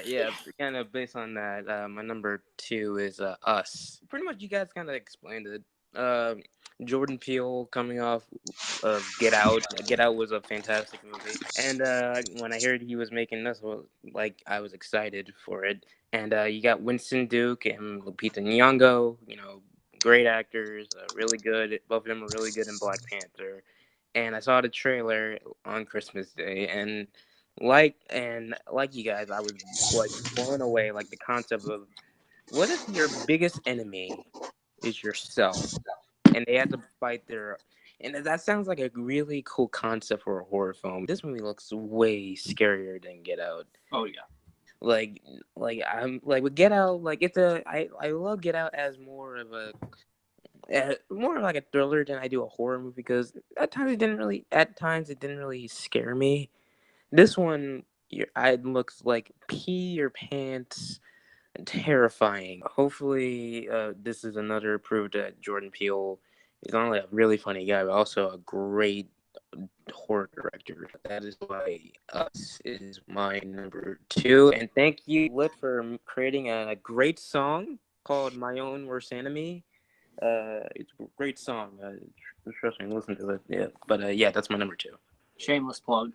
Yeah, kind of based on that, my number 2 is Us. Pretty much you guys kind of explained it. Jordan Peele coming off of Get Out. Get Out was a fantastic movie. And when I heard he was making this, like, I was excited for it. And you got Winston Duke and Lupita Nyong'o, great actors, really good. Both of them were really good in Black Panther. and I saw the trailer on Christmas Day, and like you guys, I was like blown away. Like the concept of what if your biggest enemy is yourself, and they had to fight their. And that sounds like a really cool concept for a horror film. This movie looks way scarier than Get Out. Oh yeah. Like I'm like with Get Out, like I love Get Out as more of more like a thriller than I do a horror movie, because at times it didn't really scare me. This one, I looks like pee your pants, terrifying. Hopefully, this is another proof that Jordan Peele is not only a really funny guy, but also a great horror director. That is why Us is my number 2. And thank you, Lit, for creating a great song called My Own Worst Enemy. It's a great song. Trust me, listen to it. Yeah, but yeah, that's my number 2. Shameless plug.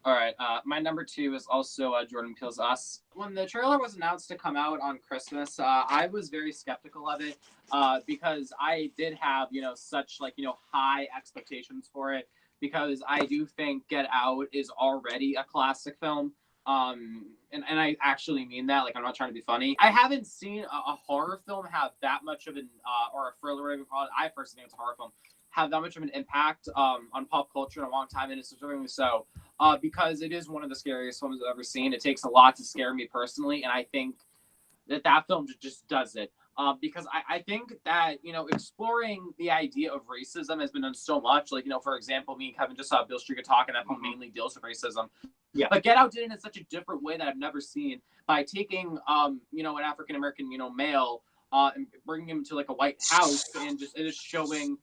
All right, my number 2 is also Jordan Peele's Us. When the trailer was announced to come out on Christmas, I was very skeptical of it because I did have, such high expectations for it, because I do think Get Out is already a classic film. And I actually mean that. Like, I'm not trying to be funny. I haven't seen a horror film have that much of an, or a thriller, whatever you call it. I personally think it's a horror film, have that much of an impact on pop culture in a long time, and it's certainly so. Because it is one of the scariest films I've ever seen. It takes a lot to scare me personally, and I think that film just does it. Because I think that, exploring the idea of racism has been done so much. Like, for example, me and Kevin just saw Bill Street Talk, and that film mainly deals with racism. Yeah. But Get Out did it in such a different way that I've never seen, by taking, an African-American, male, and bringing him to, like, a white house, and just showing,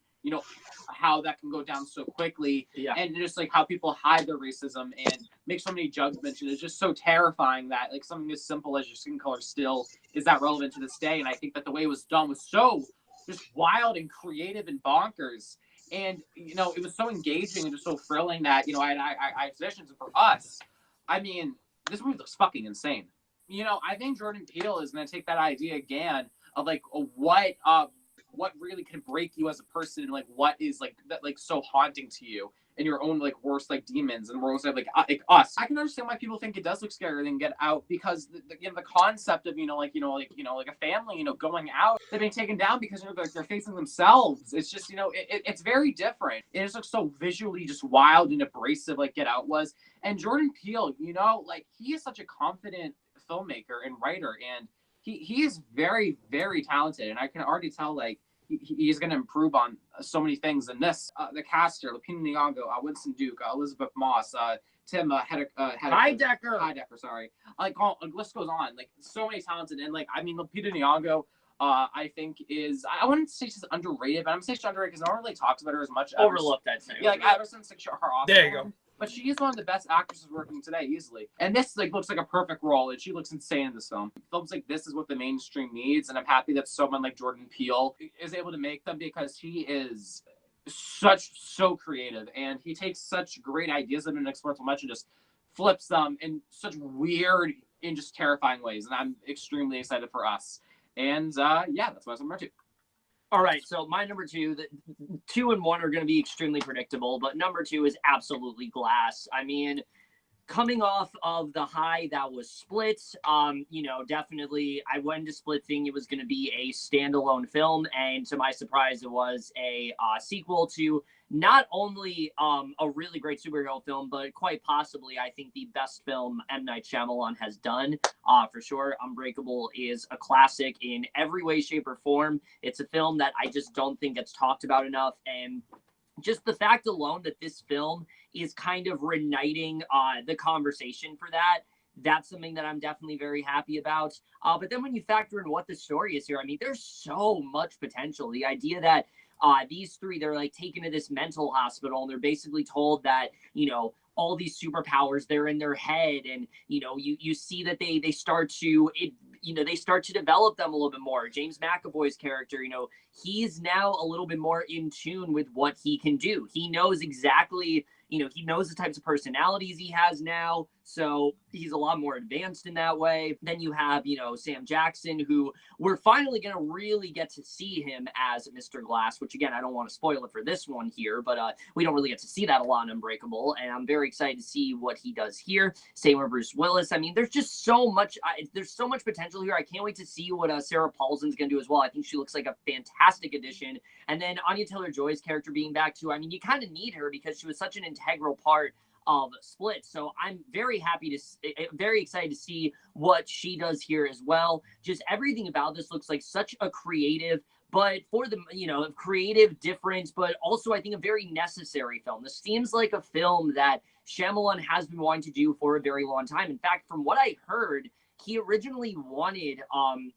how that can go down so quickly, and just like how people hide their racism and make so many judgments, and it's just so terrifying that like something as simple as your skin color still is that relevant to this day. And I think that the way it was done was so just wild and creative and bonkers, and it was so engaging and just so thrilling that I had suggestions. And for Us, I mean, this movie looks fucking insane. I think Jordan Peele is going to take that idea again of like what really can break you as a person, and like what is like that like so haunting to you, and your own like worst like demons, and we're also like Us. I can understand why people think it does look scarier than Get Out, because the concept of like a family going out, they've been taken down because they're facing themselves. It's just it's very different. It just looks so visually just wild and abrasive like Get Out was. And Jordan Peele, like he is such a confident filmmaker and writer, and he is very, very talented, and I can already tell like he's going to improve on so many things in this. The cast here: Lupita Nyong'o, Winston Duke, Elizabeth Moss, Tim Heidecker. Sorry, like the list goes on. Like so many talented, and like I mean, Lupita Nyong'o, I think is, I wouldn't say she's underrated, but I'm saying she's underrated because no one really talks about her as much. Overlooked, I'd say. Yeah, like ever since like her Oscar. There you go. But she is one of the best actresses working today, easily. And this like looks like a perfect role, and she looks insane in this film. Films like this is what the mainstream needs, and I'm happy that someone like Jordan Peele is able to make them, because he is so creative, and he takes such great ideas that have been explored so much and just flips them in such weird and just terrifying ways. And I'm extremely excited for Us. And yeah, that's my number 2. All right, so my number 2, the 2 and 1 are going to be extremely predictable, but number 2 is absolutely Glass. I mean, coming off of the high that was Split, definitely I went into Split thinking it was going to be a standalone film, and to my surprise, it was a sequel to not only a really great superhero film, but quite possibly, I think, the best film M. Night Shyamalan has done, for sure. Unbreakable is a classic in every way, shape, or form. It's a film that I just don't think gets talked about enough, and just the fact alone that this film is kind of reigniting the conversation for that's something that I'm definitely very happy about. But then when you factor in what the story is here, I mean, there's so much potential. The idea that these 3, they're like taken to this mental hospital, and they're basically told that, all these superpowers, they're in their head, and, you see that they start to, they start to develop them a little bit more. James McAvoy's character, he's now a little bit more in tune with what he can do. He knows exactly, he knows the types of personalities he has now. So he's a lot more advanced in that way. Then you have, you know, Sam Jackson, who we're finally going to really get to see him as Mr. Glass, which again, I don't want to spoil it for this one here, but we don't really get to see that a lot in Unbreakable. And I'm very excited to see what he does here. Same with Bruce Willis. I mean, there's just so much, there's so much potential here. I can't wait to see what Sarah Paulson's going to do as well. I think she looks like a fantastic addition. And then Anya Taylor-Joy's character being back too. I mean, you kind of need her because she was such an integral part of Split. So I'm very excited to see what she does here as well. Just everything about this looks like such a creative, but for the, you know, creative difference, but also I think a very necessary film. This seems like a film that Shyamalan has been wanting to do for a very long time. In fact, from what I heard, he originally wanted,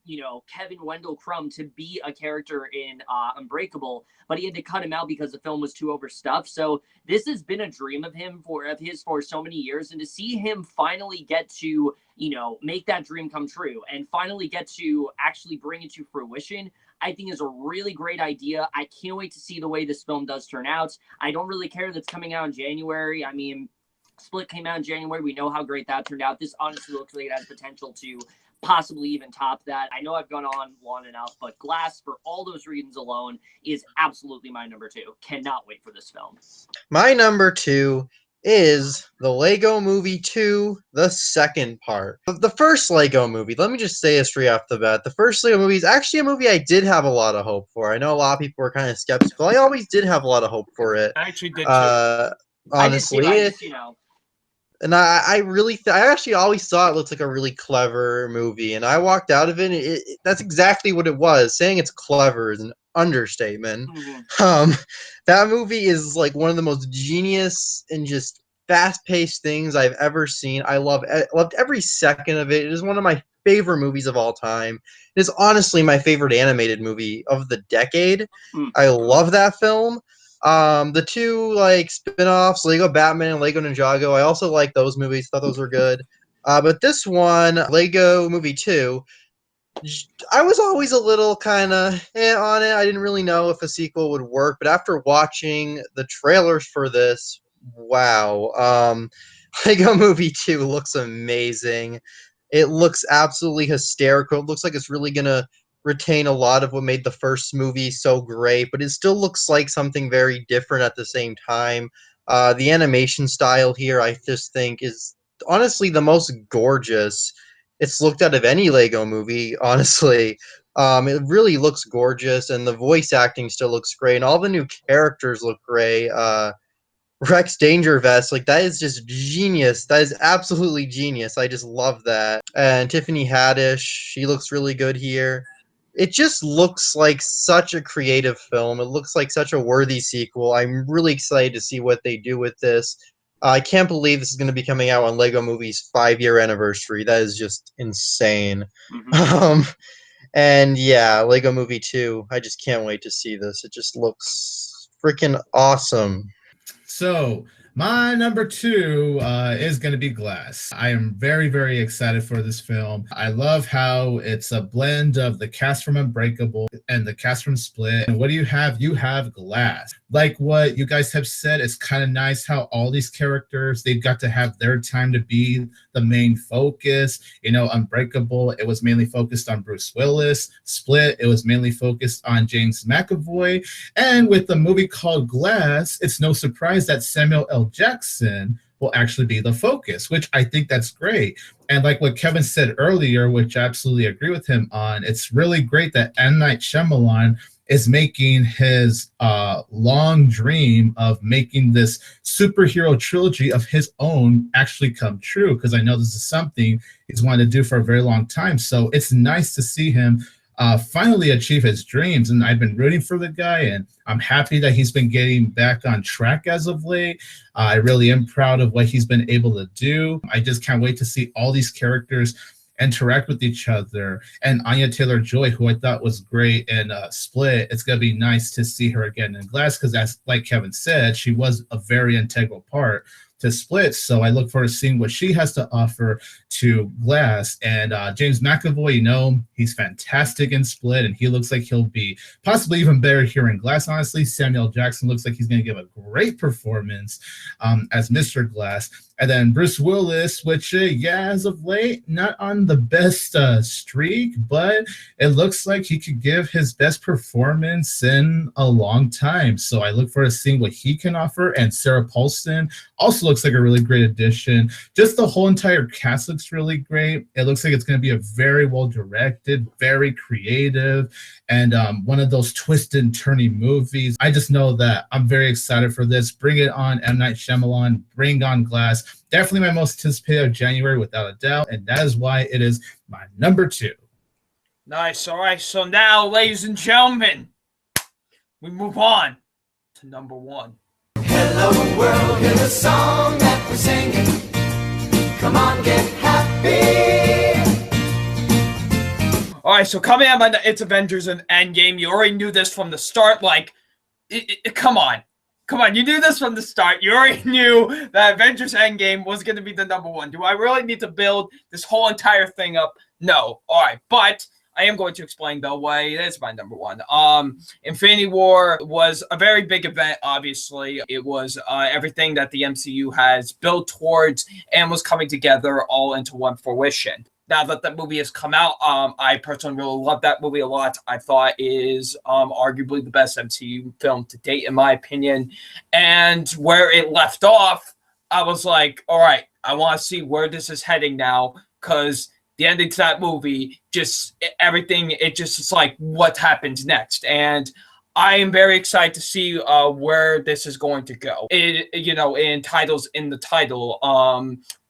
you know, Kevin Wendell Crumb to be a character in Unbreakable, but he had to cut him out because the film was too overstuffed. So this has been a dream of his for so many years, and to see him finally get to, you know, make that dream come true and finally get to actually bring it to fruition, I think is a really great idea. I can't wait to see the way this film does turn out. I don't really care that's coming out in January. I mean, Split came out in January. We know how great that turned out. This honestly looks like it has potential to possibly even top that. I know I've gone on long enough, but Glass, for all those reasons alone, is absolutely my number 2. Cannot wait for this film. My number 2 is the Lego Movie 2, the second part. The first Lego movie, let me just say it straight off the bat. The first Lego movie is actually a movie I did have a lot of hope for. I know a lot of people were kind of skeptical. I always did have a lot of hope for it. I actually did too. Honestly, I just, you know. And I really, I actually always thought it looked like a really clever movie, and I walked out of it. That's exactly what it was. Saying it's clever is an understatement. Mm-hmm. That movie is like one of the most genius and just fast-paced things I've ever seen. I loved every second of it. It is one of my favorite movies of all time. It is honestly my favorite animated movie of the decade. I love that film. The two like spin-offs, Lego Batman and Lego Ninjago, I also like those movies. Thought those were good. But this one, Lego Movie 2, I was always a little kind of on it. I didn't really know if a sequel would work, but after watching the trailers for this, wow. Lego Movie 2 looks amazing. It looks absolutely hysterical. It looks like it's really gonna retain a lot of what made the first movie so great, but it still looks like something very different at the same time. The animation style here, I just think, is honestly the most gorgeous it's looked out of any Lego movie, honestly. It really looks gorgeous, and the voice acting still looks great, and all the new characters look great. Rex Dangervest, like, that is just genius. That is absolutely genius. I just love that. And Tiffany Haddish, she looks really good here. It just looks like such a creative film. It looks like such a worthy sequel. I'm really excited to see what they do with this. I can't believe this is going to be coming out on Lego Movie's 5-year anniversary. That is just insane. Mm-hmm. And yeah, Lego Movie 2, I just can't wait to see this. It just looks freaking awesome. So my number 2 is going to be Glass. I am very, very excited for this film. I love how it's a blend of the cast from Unbreakable and the cast from Split. And what do you have? You have Glass. Like what you guys have said, it's kind of nice how all these characters, they've got to have their time to be the main focus. You know, Unbreakable, it was mainly focused on Bruce Willis. Split, it was mainly focused on James McAvoy. And with the movie called Glass, it's no surprise that Samuel L. Jackson will actually be the focus, which I think that's great. And like what Kevin said earlier, which I absolutely agree with him on, it's really great that M. Night Shyamalan is making his long dream of making this superhero trilogy of his own actually come true, because I know this is something he's wanted to do for a very long time. So it's nice to see him finally achieve his dreams, and I've been rooting for the guy, and I'm happy that he's been getting back on track as of late. I really am proud of what he's been able to do. I just can't wait to see all these characters interact with each other. And Anya Taylor-Joy, who I thought was great in Split, it's going to be nice to see her again in Glass, because that's, like Kevin said, she was a very integral part to Split. So I look forward to seeing what she has to offer to Glass. And James McAvoy, you know, he's fantastic in Split, and he looks like he'll be possibly even better here in Glass. Honestly, Samuel Jackson looks like he's going to give a great performance as Mr. Glass. And then Bruce Willis, which, yeah, as of late, not on the best streak, but it looks like he could give his best performance in a long time. So I look forward to seeing what he can offer. And Sarah Paulson also looks like a really great addition. Just the whole entire cast looks really great. It looks like it's going to be a very well-directed, very creative, and one of those twisted and turning movies. I just know that I'm very excited for this. Bring it on, M. Night Shyamalan. Bring on Glass. Definitely my most anticipated of January, without a doubt, and that is why it is my number 2. Nice. All right. So now, ladies and gentlemen, we move on to number 1. Hello world, hear the song that we're singing. Come on, get happy. All right. So coming out, it's Avengers and Endgame. You already knew this from the start. Like, come on. Come on, you knew this from the start. You already knew that Avengers Endgame was going to be the number 1. Do I really need to build this whole entire thing up? No. All right, but I am going to explain, though, why it is my number 1. Infinity War was a very big event, obviously. It was everything that the MCU has built towards and was coming together all into one fruition. Now that the movie has come out, I personally really love that movie a lot. I thought it is arguably the best MCU film to date, in my opinion. And where it left off, I was like, all right, I want to see where this is heading now, because the ending to that movie, it's like, what happens next? And I am very excited to see where this is going to go. In the title,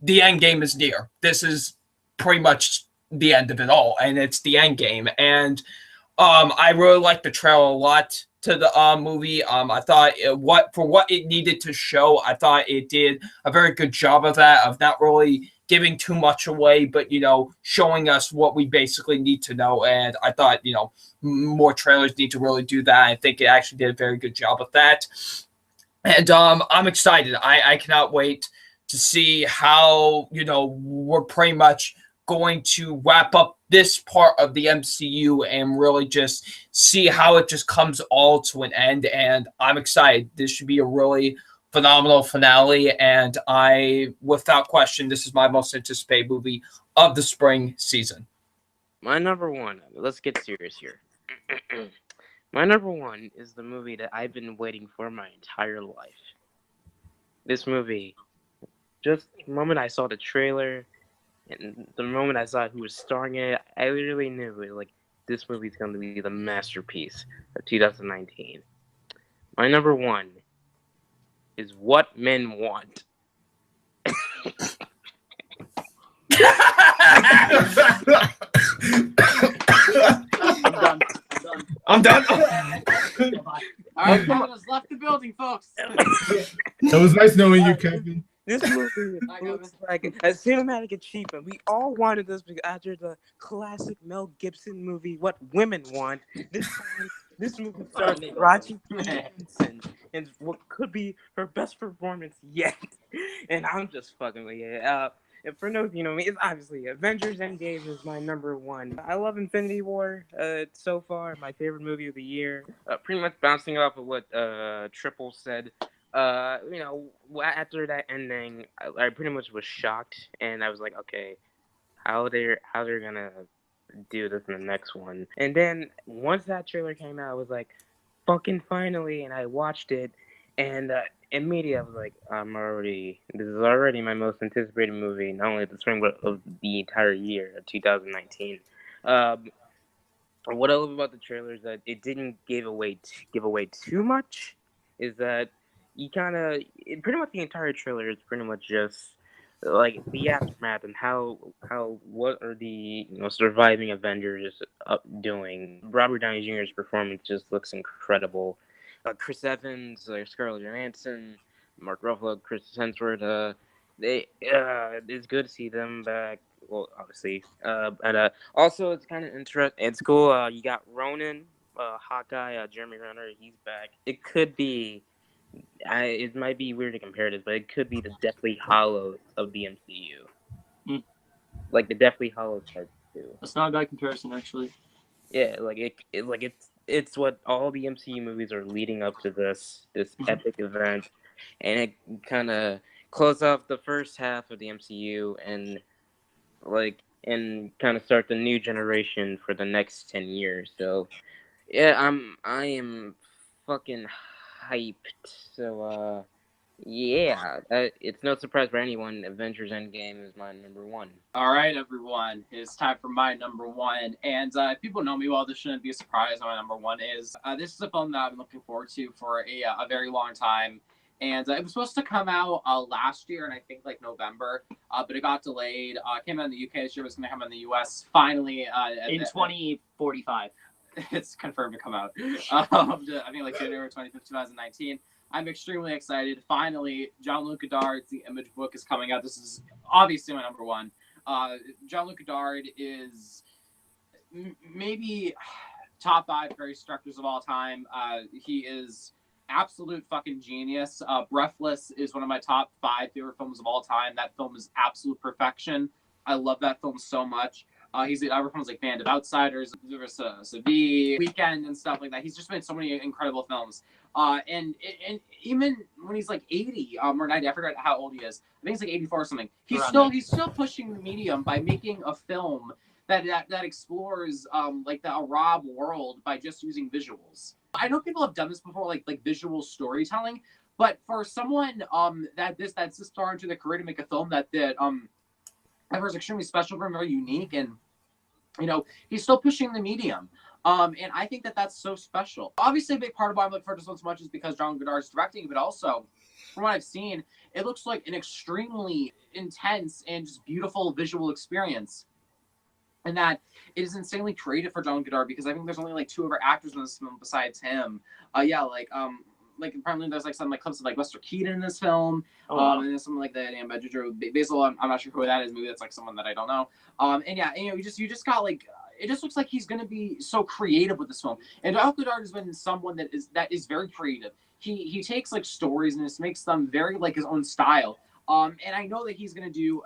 the end game is near. This is pretty much the end of it all, and it's the end game. And I really liked the trailer a lot to the movie. I thought what it needed to show, I thought it did a very good job of that, of not really giving too much away, but showing us what we basically need to know. And I thought more trailers need to really do that. I think it actually did a very good job of that. And I'm excited. I cannot wait to see how we're pretty much going to wrap up this part of the MCU and really just see how it just comes all to an end. And I'm excited. This should be a really phenomenal finale, and without question, this is my most anticipated movie of the spring season. My number 1, let's get serious here. My number 1 is the movie that I've been waiting for my entire life. This movie, just the moment I saw the trailer, and the moment I saw who was starring in it, I literally knew this movie's going to be the masterpiece of 2019. My number 1 is What Men Want. I'm done. All right, Kevin has left the building, folks. It was nice knowing you, Kevin. This movie looks like a cinematic achievement. We all wanted this after the classic Mel Gibson movie, What Women Want. This time, this movie stars Raji Johnson and what could be her best performance yet. And I'm just fucking with it. And for those it's obviously Avengers Endgame is my number 1. I love Infinity War. So far, my favorite movie of the year. Pretty much bouncing off of what Triple said. After that ending, I pretty much was shocked, and I was like, okay, how they're gonna do this in the next one. And then once that trailer came out, I was like, fucking finally, and I watched it, and immediately I was like, this is already my most anticipated movie, not only the spring but of the entire year of 2019. What I love about the trailer is that it didn't give away too much. Is that pretty much the entire trailer is pretty much just like the aftermath and what are the surviving Avengers doing. Robert Downey Jr.'s performance just looks incredible. Chris Evans, Scarlett Johansson, Mark Ruffalo, Chris Hemsworth, it's good to see them back. Well, obviously, and also it's kind of interesting. It's cool. You got Ronan, Hawkeye, Jeremy Renner. He's back. It could be it might be weird to compare this, but it could be the Deathly Hallows of the MCU. Hmm. Like the Deathly Hallows Part 2. That's not a bad comparison, actually. Yeah, it's what all the MCU movies are leading up to this epic event, and it kind of close off the first half of the MCU and kind of start the new generation for the next 10 years. So yeah, I am fucking hyped. So yeah, it's no surprise for anyone. Avengers Endgame is my number one. All right, everyone, it's time for my number one. And if people know me well, this shouldn't be a surprise. My number one is this is a film that I've been looking forward to for a very long time. And it was supposed to come out last year, and I think like November, but it got delayed. It came out in the UK this year. It was going to come out in the US finally In 2045. It's confirmed to come out. I think like January 25th, 2019. I'm extremely excited. Finally, Jean-Luc Godard's The Image book is coming out. This is obviously my number one. Jean-Luc Godard is maybe top 5 greatest directors of all time. He is absolute fucking genius. Breathless is one of my top 5 favorite films of all time. That film is absolute perfection. I love that film so much. He's other films like Band of Outsiders, Seville, Weekend, and stuff like that. He's just made so many incredible films. And even when he's like 80 or 90, I forgot how old he is. I think he's like 84 or something. He's still pushing the medium by making a film that explores like the Arab world by just using visuals. I know people have done this before, like visual storytelling, but for someone that's this far into the career to make a film that was extremely special for him, very unique, and he's still pushing the medium. And I think that's so special. Obviously, a big part of why I'm looking forward to this one so much is because Jean Godard is directing, but also, from what I've seen, it looks like an extremely intense and just beautiful visual experience. And that it is insanely creative for Jean Godard, because I think there's only like 2 other actors in this film besides him. Like apparently there's like some like clips of like Buster Keaton in this film. And then something like that. Basil, I'm not sure who that is. Maybe that's like someone that I don't know. And yeah, you just got like, it just looks like he's going to be so creative with this film. And Jean Godard has been someone that is very creative. He takes like stories and just makes them very like his own style. And I know that he's going to do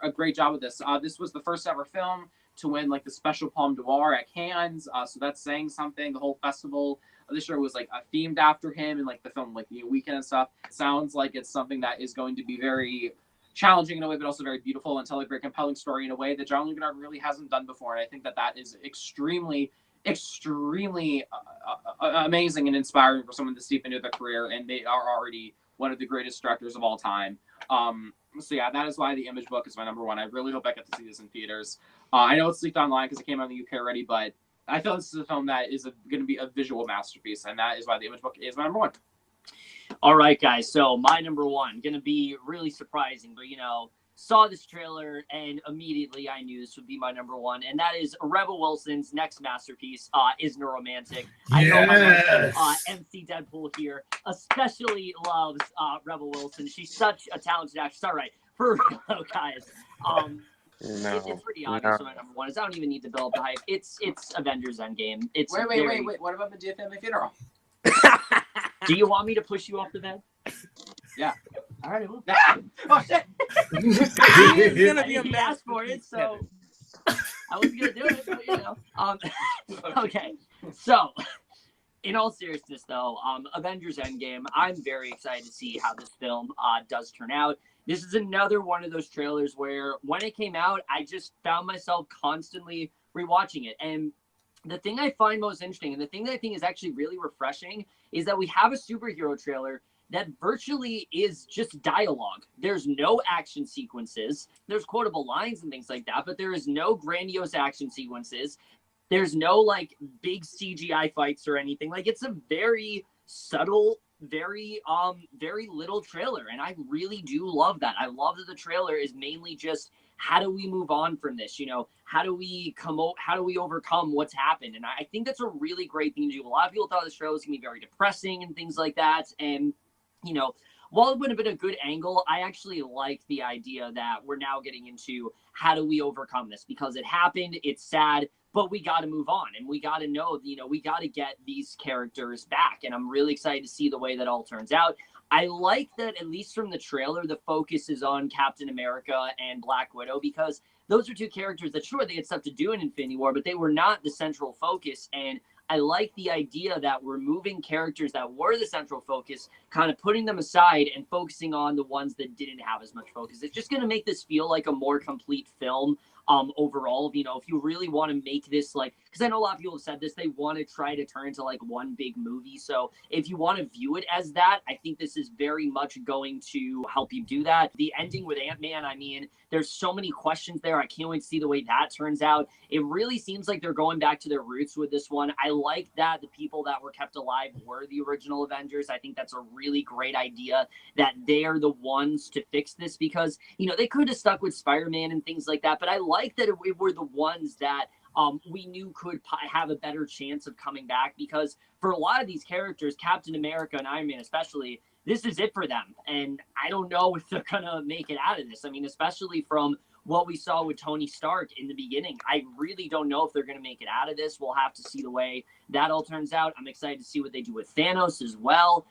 a great job with this. This was the first ever film to win like the Special Palme d'Or at Cannes. So that's saying something. The whole festival this year was like themed after him, and like the film like the weekend and stuff. It sounds like it's something that is going to be very challenging in a way, but also very beautiful and tell a very compelling story in a way that Jean-Luc Godard really hasn't done before. And I think that is extremely amazing and inspiring for someone to steep into their career, and they are already one of the greatest directors of all time. So yeah, that is why The Image book is my number one. I really hope I get to see this in theaters. I know it's leaked online because it came out in the UK already, but I feel this is a film that is going to be a visual masterpiece, and that is why The Image book is my number one. All right, guys. So my number one, going to be really surprising, but saw this trailer and immediately I knew this would be my number one, and that is Rebel Wilson's next masterpiece, Isn't It Romantic? I know my MC Deadpool here especially loves Rebel Wilson. She's such a talented actress. All right, for real, guys. It's pretty obvious what my number one is. I don't even need to build up the hype. It's Avengers Endgame. It's wait. What about Medea Family Funeral? Do you want me to push you off the bed? Yeah. All right. Well. Oh shit! He's gonna be a mess for it, so I was gonna do it, but Okay. So, in all seriousness, though, Avengers Endgame. I'm very excited to see how this film does turn out. This is another one of those trailers where when it came out, I just found myself constantly rewatching it. And the thing I find most interesting, and the thing that I think is actually really refreshing, is that we have a superhero trailer that virtually is just dialogue. There's no action sequences. There's quotable lines and things like that, but there is no grandiose action sequences. There's no like big CGI fights or anything. Like, it's a very subtle, very little trailer, and I really do love that. I love that the trailer is mainly just, how do we move on from this? How do we overcome what's happened? And I think that's a really great thing to do. A lot of people thought this trailer was gonna be very depressing and things like that, and while it would have been a good angle, I actually like the idea that we're now getting into how do we overcome this, because it happened, it's sad, but we got to move on, and we got to know, we got to get these characters back. And I'm really excited to see the way that all turns out. I like that, at least from the trailer, the focus is on Captain America and Black Widow, because those are two characters that, sure, they had stuff to do in Infinity War, but they were not the central focus. And I like the idea that we're moving characters that were the central focus, kind of putting them aside and focusing on the ones that didn't have as much focus. It's just going to make this feel like a more complete film overall. If you really want to make this, like, because I know a lot of people have said this, they want to try to turn into like one big movie. So if you want to view it as that, I think this is very much going to help you do that. The ending with Ant-Man, I mean, there's so many questions there. I can't wait to see the way that turns out. It really seems like they're going back to their roots with this one. I like that the people that were kept alive were the original Avengers. I think that's a really great idea, that they're the ones to fix this, because, they could have stuck with Spider-Man and things like that, but I like that it were the ones that we knew could have a better chance of coming back, because for a lot of these characters, Captain America and Iron Man especially, this is it for them. And I don't know if they're going to make it out of this. I mean, especially from what we saw with Tony Stark in the beginning, I really don't know if they're going to make it out of this. We'll have to see the way that all turns out. I'm excited to see what they do with Thanos as well,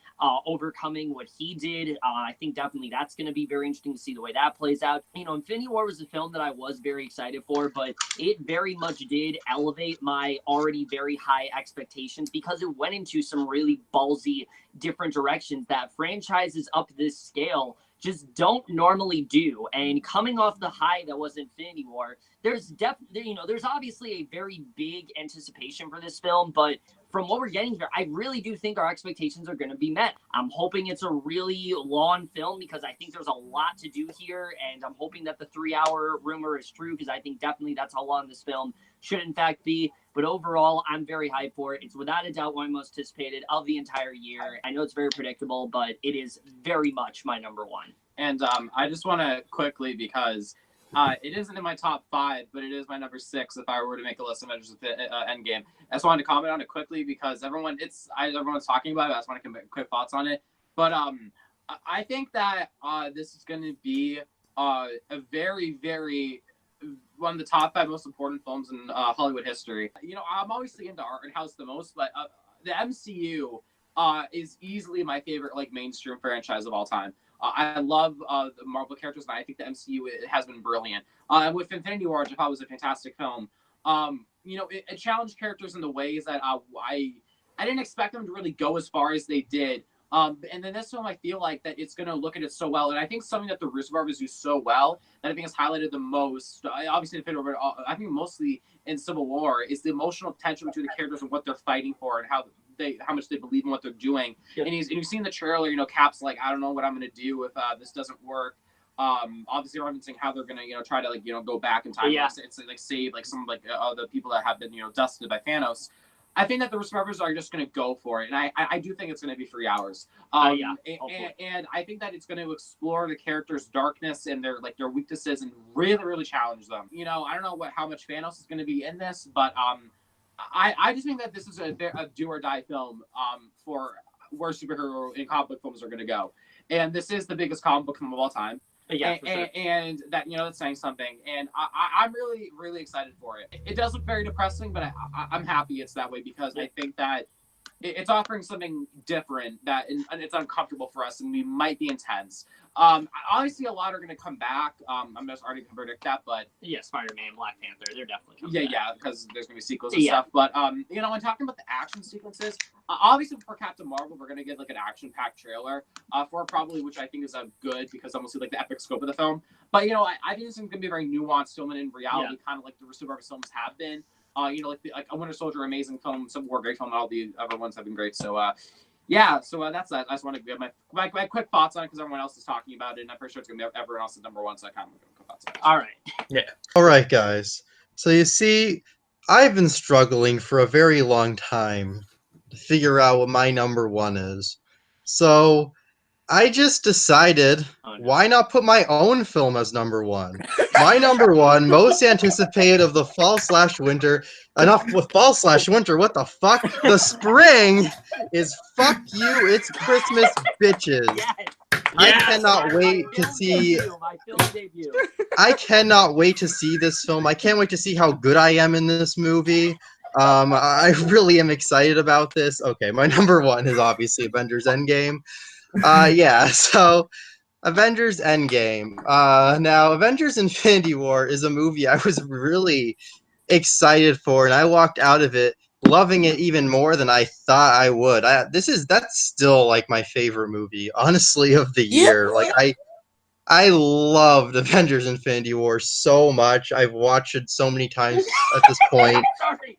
overcoming what he did. I think definitely that's going to be very interesting to see the way that plays out. Infinity War was a film that I was very excited for, but it very much did elevate my already very high expectations, because it went into some really ballsy different directions that franchises up this scale just don't normally do. And coming off the high that was Infinity War, there's obviously a very big anticipation for this film, but from what we're getting here, I really do think our expectations are going to be met. I'm hoping it's a really long film, because I think there's a lot to do here, and I'm hoping that the 3-hour rumor is true, because I think definitely that's how long this film should in fact be. But overall, I'm very hyped for it. It's without a doubt one of my most anticipated of the entire year. I know it's very predictable, but it is very much my number one. And I just want to quickly, because it isn't in my top 5, but it is my number 6 if I were to make a list of Avengers Endgame. I just wanted to comment on it quickly, because everyone's talking about it. I just want to make quick thoughts on it. But I think that this is going to be a very, very one of the top 5 most important films in Hollywood history. I'm obviously into art house the most, but the MCU is easily my favorite mainstream franchise of all time. I love the Marvel characters, and I think the MCU has been brilliant. And with Infinity War, which I thought was a fantastic film, it challenged characters in the ways that I didn't expect them to really go as far as they did. And then this film, I feel like that it's going to look at it so well. And I think something that the Russo brothers do so well, that I think is highlighted the most, obviously in Infinity War, but I think mostly in Civil War, is the emotional tension between the characters and what they're fighting for, and how much they believe in what they're doing. Yeah. And you've seen the trailer, Cap's like, I don't know what I'm going to do if this doesn't work. Obviously we're even seeing how they're going to, try to go back in time. Yeah. It's save some of the people that have been, dusted by Thanos. I think that the Russo brothers are just going to go for it. And I do think it's going to be 3 hours. And I think that it's going to explore the characters' darkness and their weaknesses, and really, really challenge them. I don't know how much Thanos is going to be in this, but I just think that this is a do or die film for where superhero and comic book films are going to go. And this is the biggest comic book film of all time. Yeah, and that that's saying something. And I'm really, really excited for it. It does look very depressing, but I'm happy it's that way, because I think that it's offering something different and it's uncomfortable for us, and we might be intense. Obviously, a lot are going to come back. I'm just already going to predict that, but yeah, Spider-Man, Black Panther, they're definitely coming back. Yeah, because there's going to be sequels and stuff. But when talking about the action sequences, obviously for Captain Marvel, we're going to get an action-packed trailer for probably, which I think is good, because I'm going to see the epic scope of the film. But I think this is going to be a very nuanced film, and in reality, kind of like the Russo brothers films have been. Like a Winter Soldier, amazing film, Civil War, great film, and all the other ones have been great. So, that's that. I just want to give my quick thoughts on it, because everyone else is talking about it, and I'm pretty sure it's going to be everyone else's number one, so I kind of quick thoughts on it. All right. Yeah. All right, guys. So you see, I've been struggling for a very long time to figure out what my number one is. So I just decided, why not put my own film as number one? My number one, most anticipated of the fall/winter. Enough with fall/winter. What the fuck? The spring is fuck you. It's Christmas, bitches. Yes. I cannot wait to see. I cannot wait to see this film. I can't wait to see how good I am in this movie. I really am excited about this. Okay, my number one is obviously Avengers Endgame. Yeah, so Avengers Endgame. Now, Avengers Infinity War is a movie I was really excited for, and I walked out of it loving it even more than I thought I would. That's still like my favorite movie, honestly, of the year. Like I loved Avengers Infinity War so much. I've watched it so many times at this point. Sorry,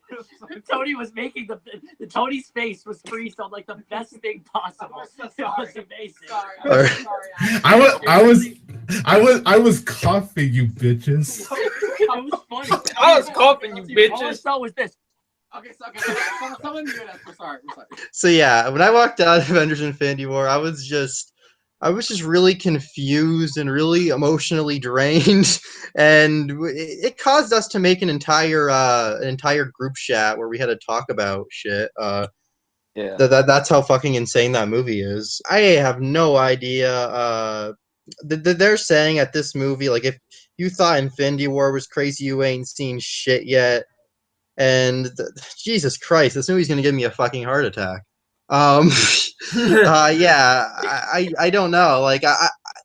Tony was making the Tony's face was freezed on like the best thing possible. It was amazing. I was coughing, you bitches. It was funny. I was coughing, you bitches. All I saw was this. Okay, someone mute us. We're sorry. So yeah, when I walked out of Avengers Infinity War, I was just really confused and really emotionally drained, and it caused us to make an entire group chat where we had to talk about shit. Yeah. That's how fucking insane that movie is. I have no idea. They're saying at this movie, like, if you thought Infinity War was crazy, you ain't seen shit yet. And Jesus Christ, this movie's gonna give me a fucking heart attack. Yeah, I don't know. Like,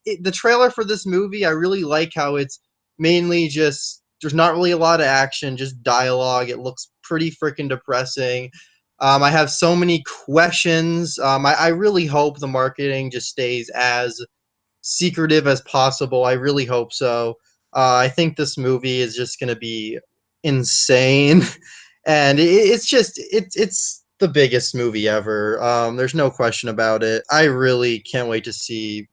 the trailer for this movie, I really like how it's mainly just, there's not really a lot of action, just dialogue. It looks pretty freaking depressing. I have so many questions. I really hope the marketing just stays as secretive as possible. I really hope so. I think this movie is just gonna be insane, and it's the biggest movie ever. There's no question about it. I really can't wait to see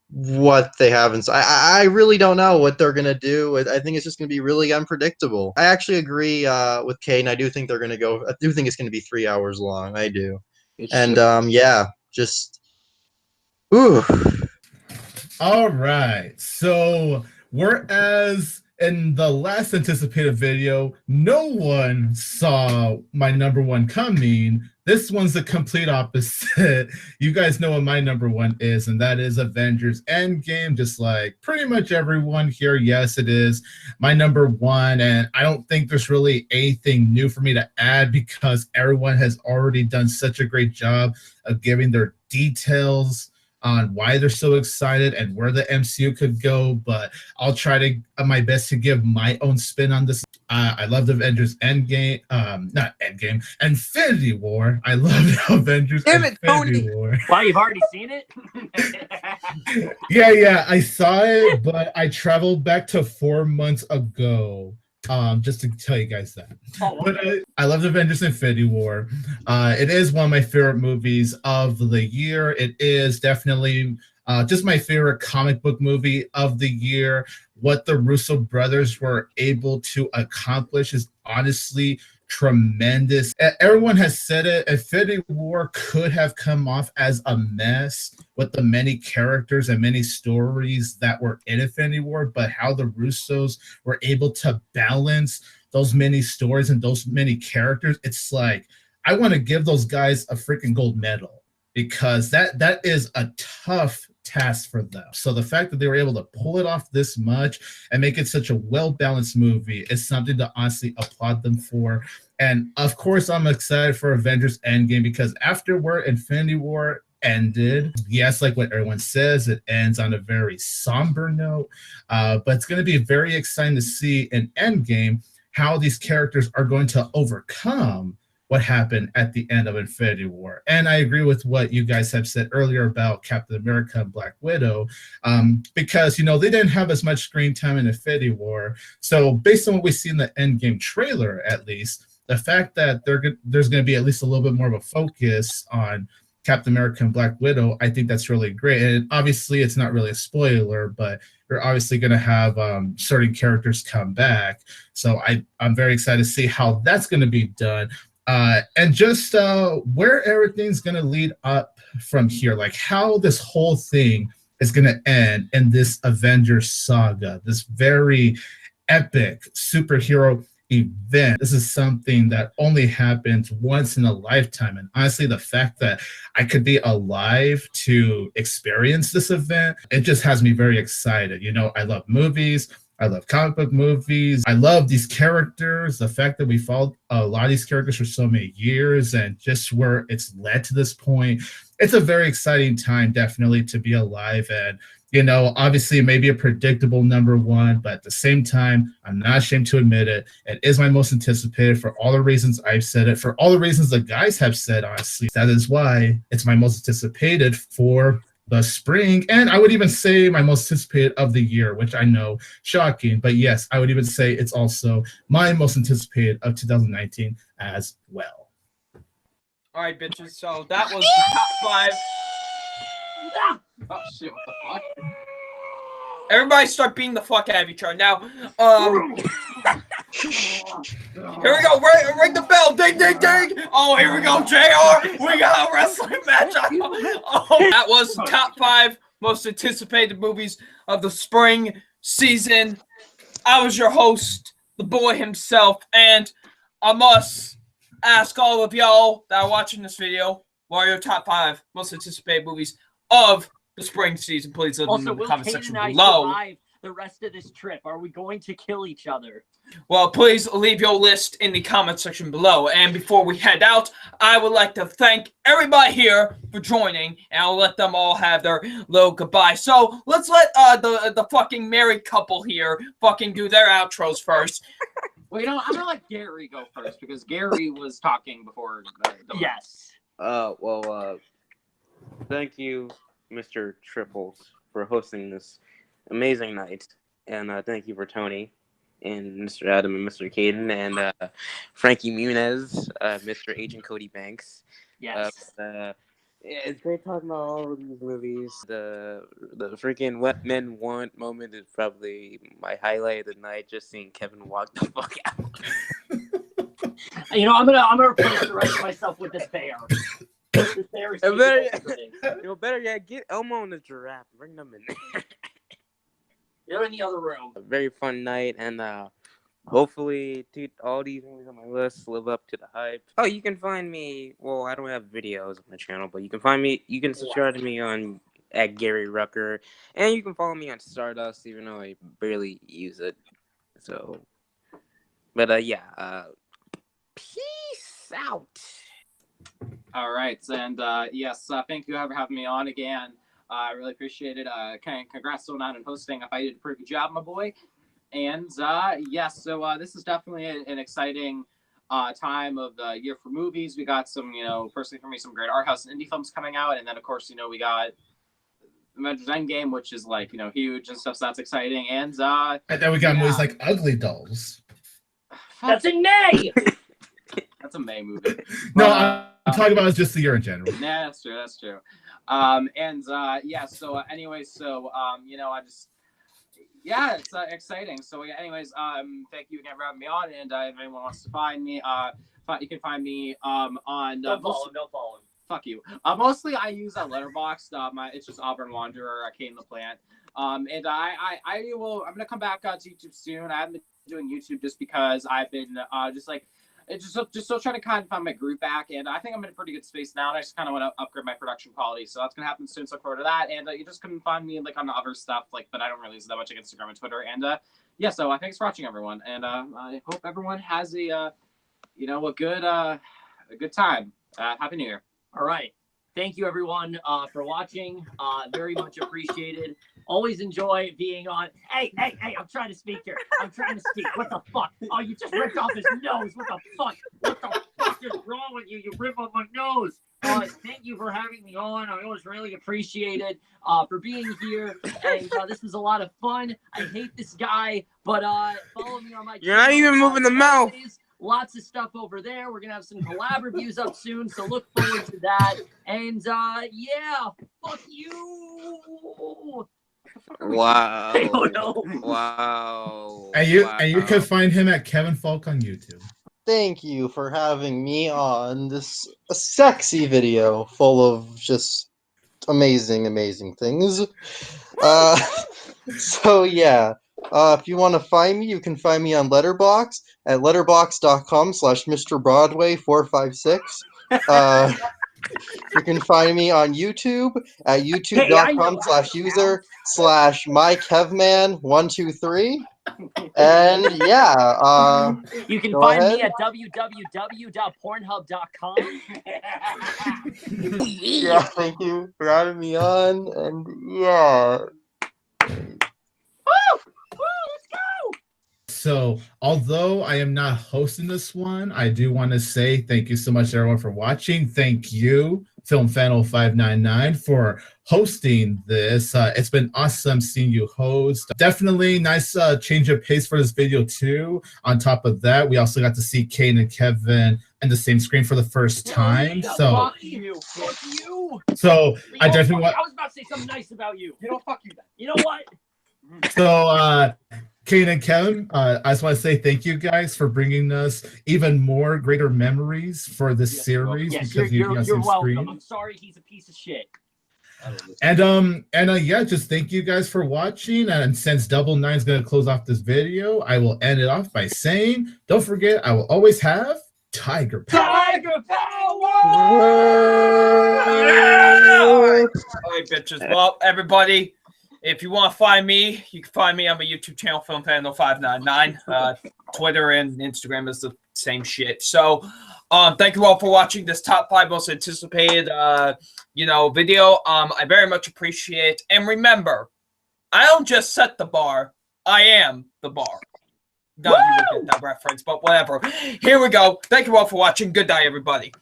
what they have inside. I really don't know what they're gonna do. I think it's just gonna be really unpredictable. I actually agree with Caden. I do think they're gonna go. I do think it's gonna be 3 hours long. I do. And yeah, just ooh. All right. So whereas in the last anticipated video, no one saw my number one coming, this one's the complete opposite. You guys know what my number one is, and that is Avengers Endgame, just like pretty much everyone here. Yes, it is my number one, and I don't think there's really anything new for me to add because everyone has already done such a great job of giving their details on why they're so excited and where the MCU could go, but I'll try to my best to give my own spin on this. I loved Avengers Endgame, not Endgame, Infinity War. I loved Avengers Infinity War. Wow, you've already seen it? Yeah, I saw it, but I traveled back to 4 months ago. Just to tell you guys that. But I love Avengers Infinity War. It is one of my favorite movies of the year. It is definitely just my favorite comic book movie of the year. What the Russo brothers were able to accomplish is honestly tremendous. Everyone has said it. Infinity War could have come off as a mess with the many characters and many stories that were in Infinity War, but how the Russos were able to balance those many stories and those many characters, it's like, I want to give those guys a freaking gold medal because that is a tough task for them. So the fact that they were able to pull it off this much and make it such a well-balanced movie is something to honestly applaud them for. And of course, I'm excited for Avengers Endgame because after where Infinity War ended, yes, like what everyone says, it ends on a very somber note, but it's going to be very exciting to see in Endgame how these characters are going to overcome what happened at the end of Infinity War. And I agree with what you guys have said earlier about Captain America and Black Widow, because, you know, they didn't have as much screen time in Infinity War. So based on what we see in the Endgame trailer, at least, the fact that there's going to be at least a little bit more of a focus on Captain America and Black Widow, I think that's really great. And obviously, it's not really a spoiler, but you're obviously going to have certain characters come back. So I'm very excited to see how that's going to be done. And just where everything's going to lead up from here, like how this whole thing is going to end in this Avengers saga, this very epic superhero event. This is something that only happens once in a lifetime. And honestly, the fact that I could be alive to experience this event, it just has me very excited. You know, I love movies. I love comic book movies. I love these characters. The fact that we followed a lot of these characters for so many years and just where it's led to this point. It's a very exciting time, definitely, to be alive. And you know, obviously it may be a predictable number one, but at the same time, I'm not ashamed to admit it. It is my most anticipated for all the reasons I've said it, for all the reasons the guys have said, honestly. That is why it's my most anticipated for the spring. And I would even say my most anticipated of the year, which I know, shocking. But yes, I would even say it's also my most anticipated of 2019 as well. All right, bitches. So that was the top 5. Oh shit! What the fuck? Everybody start beating the fuck out of each other. Now, here we go. Ring the bell. Ding, ding, ding. Oh, here we go, JR. We got a wrestling match. Oh, that was the top 5 most anticipated movies of the spring season. I was your host, the boy himself, and I must ask all of y'all that are watching this video, what are your top 5 most anticipated movies of the spring season? Please leave them in the comment section below. Survive the rest of this trip? Are we going to kill each other? Well, please leave your list in the comment section below. And before we head out, I would like to thank everybody here for joining, and I'll let them all have their little goodbye. So let's let the fucking married couple here fucking do their outros first. Well, you know, I'm gonna let Gary go first because Gary was talking before. Yes. Thank you, Mr. Triples, for hosting this amazing night. And thank you for Tony and Mr. Adam and Mr. Caden and Frankie Muniz, Mr. Agent Cody Banks. Yes. It's great talking about all of these movies. The freaking What Men Want moment is probably my highlight of the night, just seeing Kevin walk the fuck out. You know, I'm gonna replace the rest of myself with this bear. This bear is better yet, get Elmo and the giraffe. Bring them in there. They're in the other room. A very fun night, and hopefully all these movies on my list live up to the hype. Oh, you can find me. Well, I don't have videos on the channel, but you can find me. You can subscribe to me on at Gary Rucker, and you can follow me on Stardust, even though I barely use it. So, but peace out. All right, and yes, thank you for having me on again. I really appreciate it. Congrats on that and hosting. I did a pretty good job, my boy. And yes, so this is definitely an exciting time of the year for movies. We got some, you know, personally for me, some great art house and indie films coming out, and then of course, you know, we got Avengers Endgame, which is like, you know, huge and stuff. So that's exciting. And then we got movies like Ugly Dolls. That's in May. That's a May movie. No, I'm talking about just the year in general. Yeah, that's true. That's true. Yeah. So, anyways, so you know, yeah, it's exciting. So, yeah, anyways, thank you again for having me on. And if anyone wants to find me, you can find me on. Don't follow him. Fuck you. Mostly I use that Letterboxd. It's just Auburn Wanderer, Caden LaPlante. And I'm gonna come back to YouTube soon. I haven't been doing YouTube just because I've been just still trying to kind of find my groove back, and I think I'm in a pretty good space now, and I just kind of want to upgrade my production quality, so that's gonna happen soon. So look forward to that. And you just couldn't find me like on the other stuff, like, but I don't really use that much like Instagram and Twitter. And yeah, so thanks for watching, everyone, and I hope everyone has a good time. Happy New Year. All right. Thank you, everyone, for watching. Very much appreciated. Always enjoy being on. Hey, I'm trying to speak here. I'm trying to speak. What the fuck? Oh, you just ripped off his nose. What the fuck? What the fuck is wrong with you? You rip off my nose. Thank you for having me on. I always really appreciate it for being here. And this was a lot of fun. I hate this guy, but follow me on my channel. You're not even moving the mouth. Lots of stuff over there. We're gonna have some collab reviews up soon, so look forward to that. And yeah, fuck you. Wow. I don't know. Wow. And you can find him at Kevin Falk on YouTube. Thank you for having me on this sexy video full of just amazing things. So yeah, If you want to find me, you can find me on Letterboxd at letterboxd.com/MrBroadway456. You can find me on YouTube at youtube.com/user/MyKevman123. And yeah, You can Go find ahead. me at www.pornhub.com. yeah, thank you for having me on. And yeah. So, although I am not hosting this one, I do want to say thank you so much, everyone, for watching. Thank you, FilmFan0599, for hosting this. It's been awesome seeing you host. Definitely nice change of pace for this video, too. On top of that, we also got to see Caden and Kevin in the same screen for the first time. So, Fuck you. Fuck you. so I definitely want. I was about to say something nice about you. You know, fuck you then. You know what? So, Kate and Kevin, I just want to say thank you guys for bringing us even more greater memories for this series. Yes, because you're on the welcome. screen. I'm sorry he's a piece of shit. And yeah, just thank you guys for watching. And since Double Nine is gonna close off this video, I will end it off by saying, don't forget, I will always have Tiger Power. Tiger Power! All right, bitches. Well, everybody, if you want to find me, you can find me on my YouTube channel, FilmFan0599. Twitter and Instagram is the same shit. So, thank you all for watching this top 5 most anticipated, video. I very much appreciate. And remember, I don't just set the bar; I am the bar. None of you will get that reference, but whatever. Here we go. Thank you all for watching. Good night, everybody.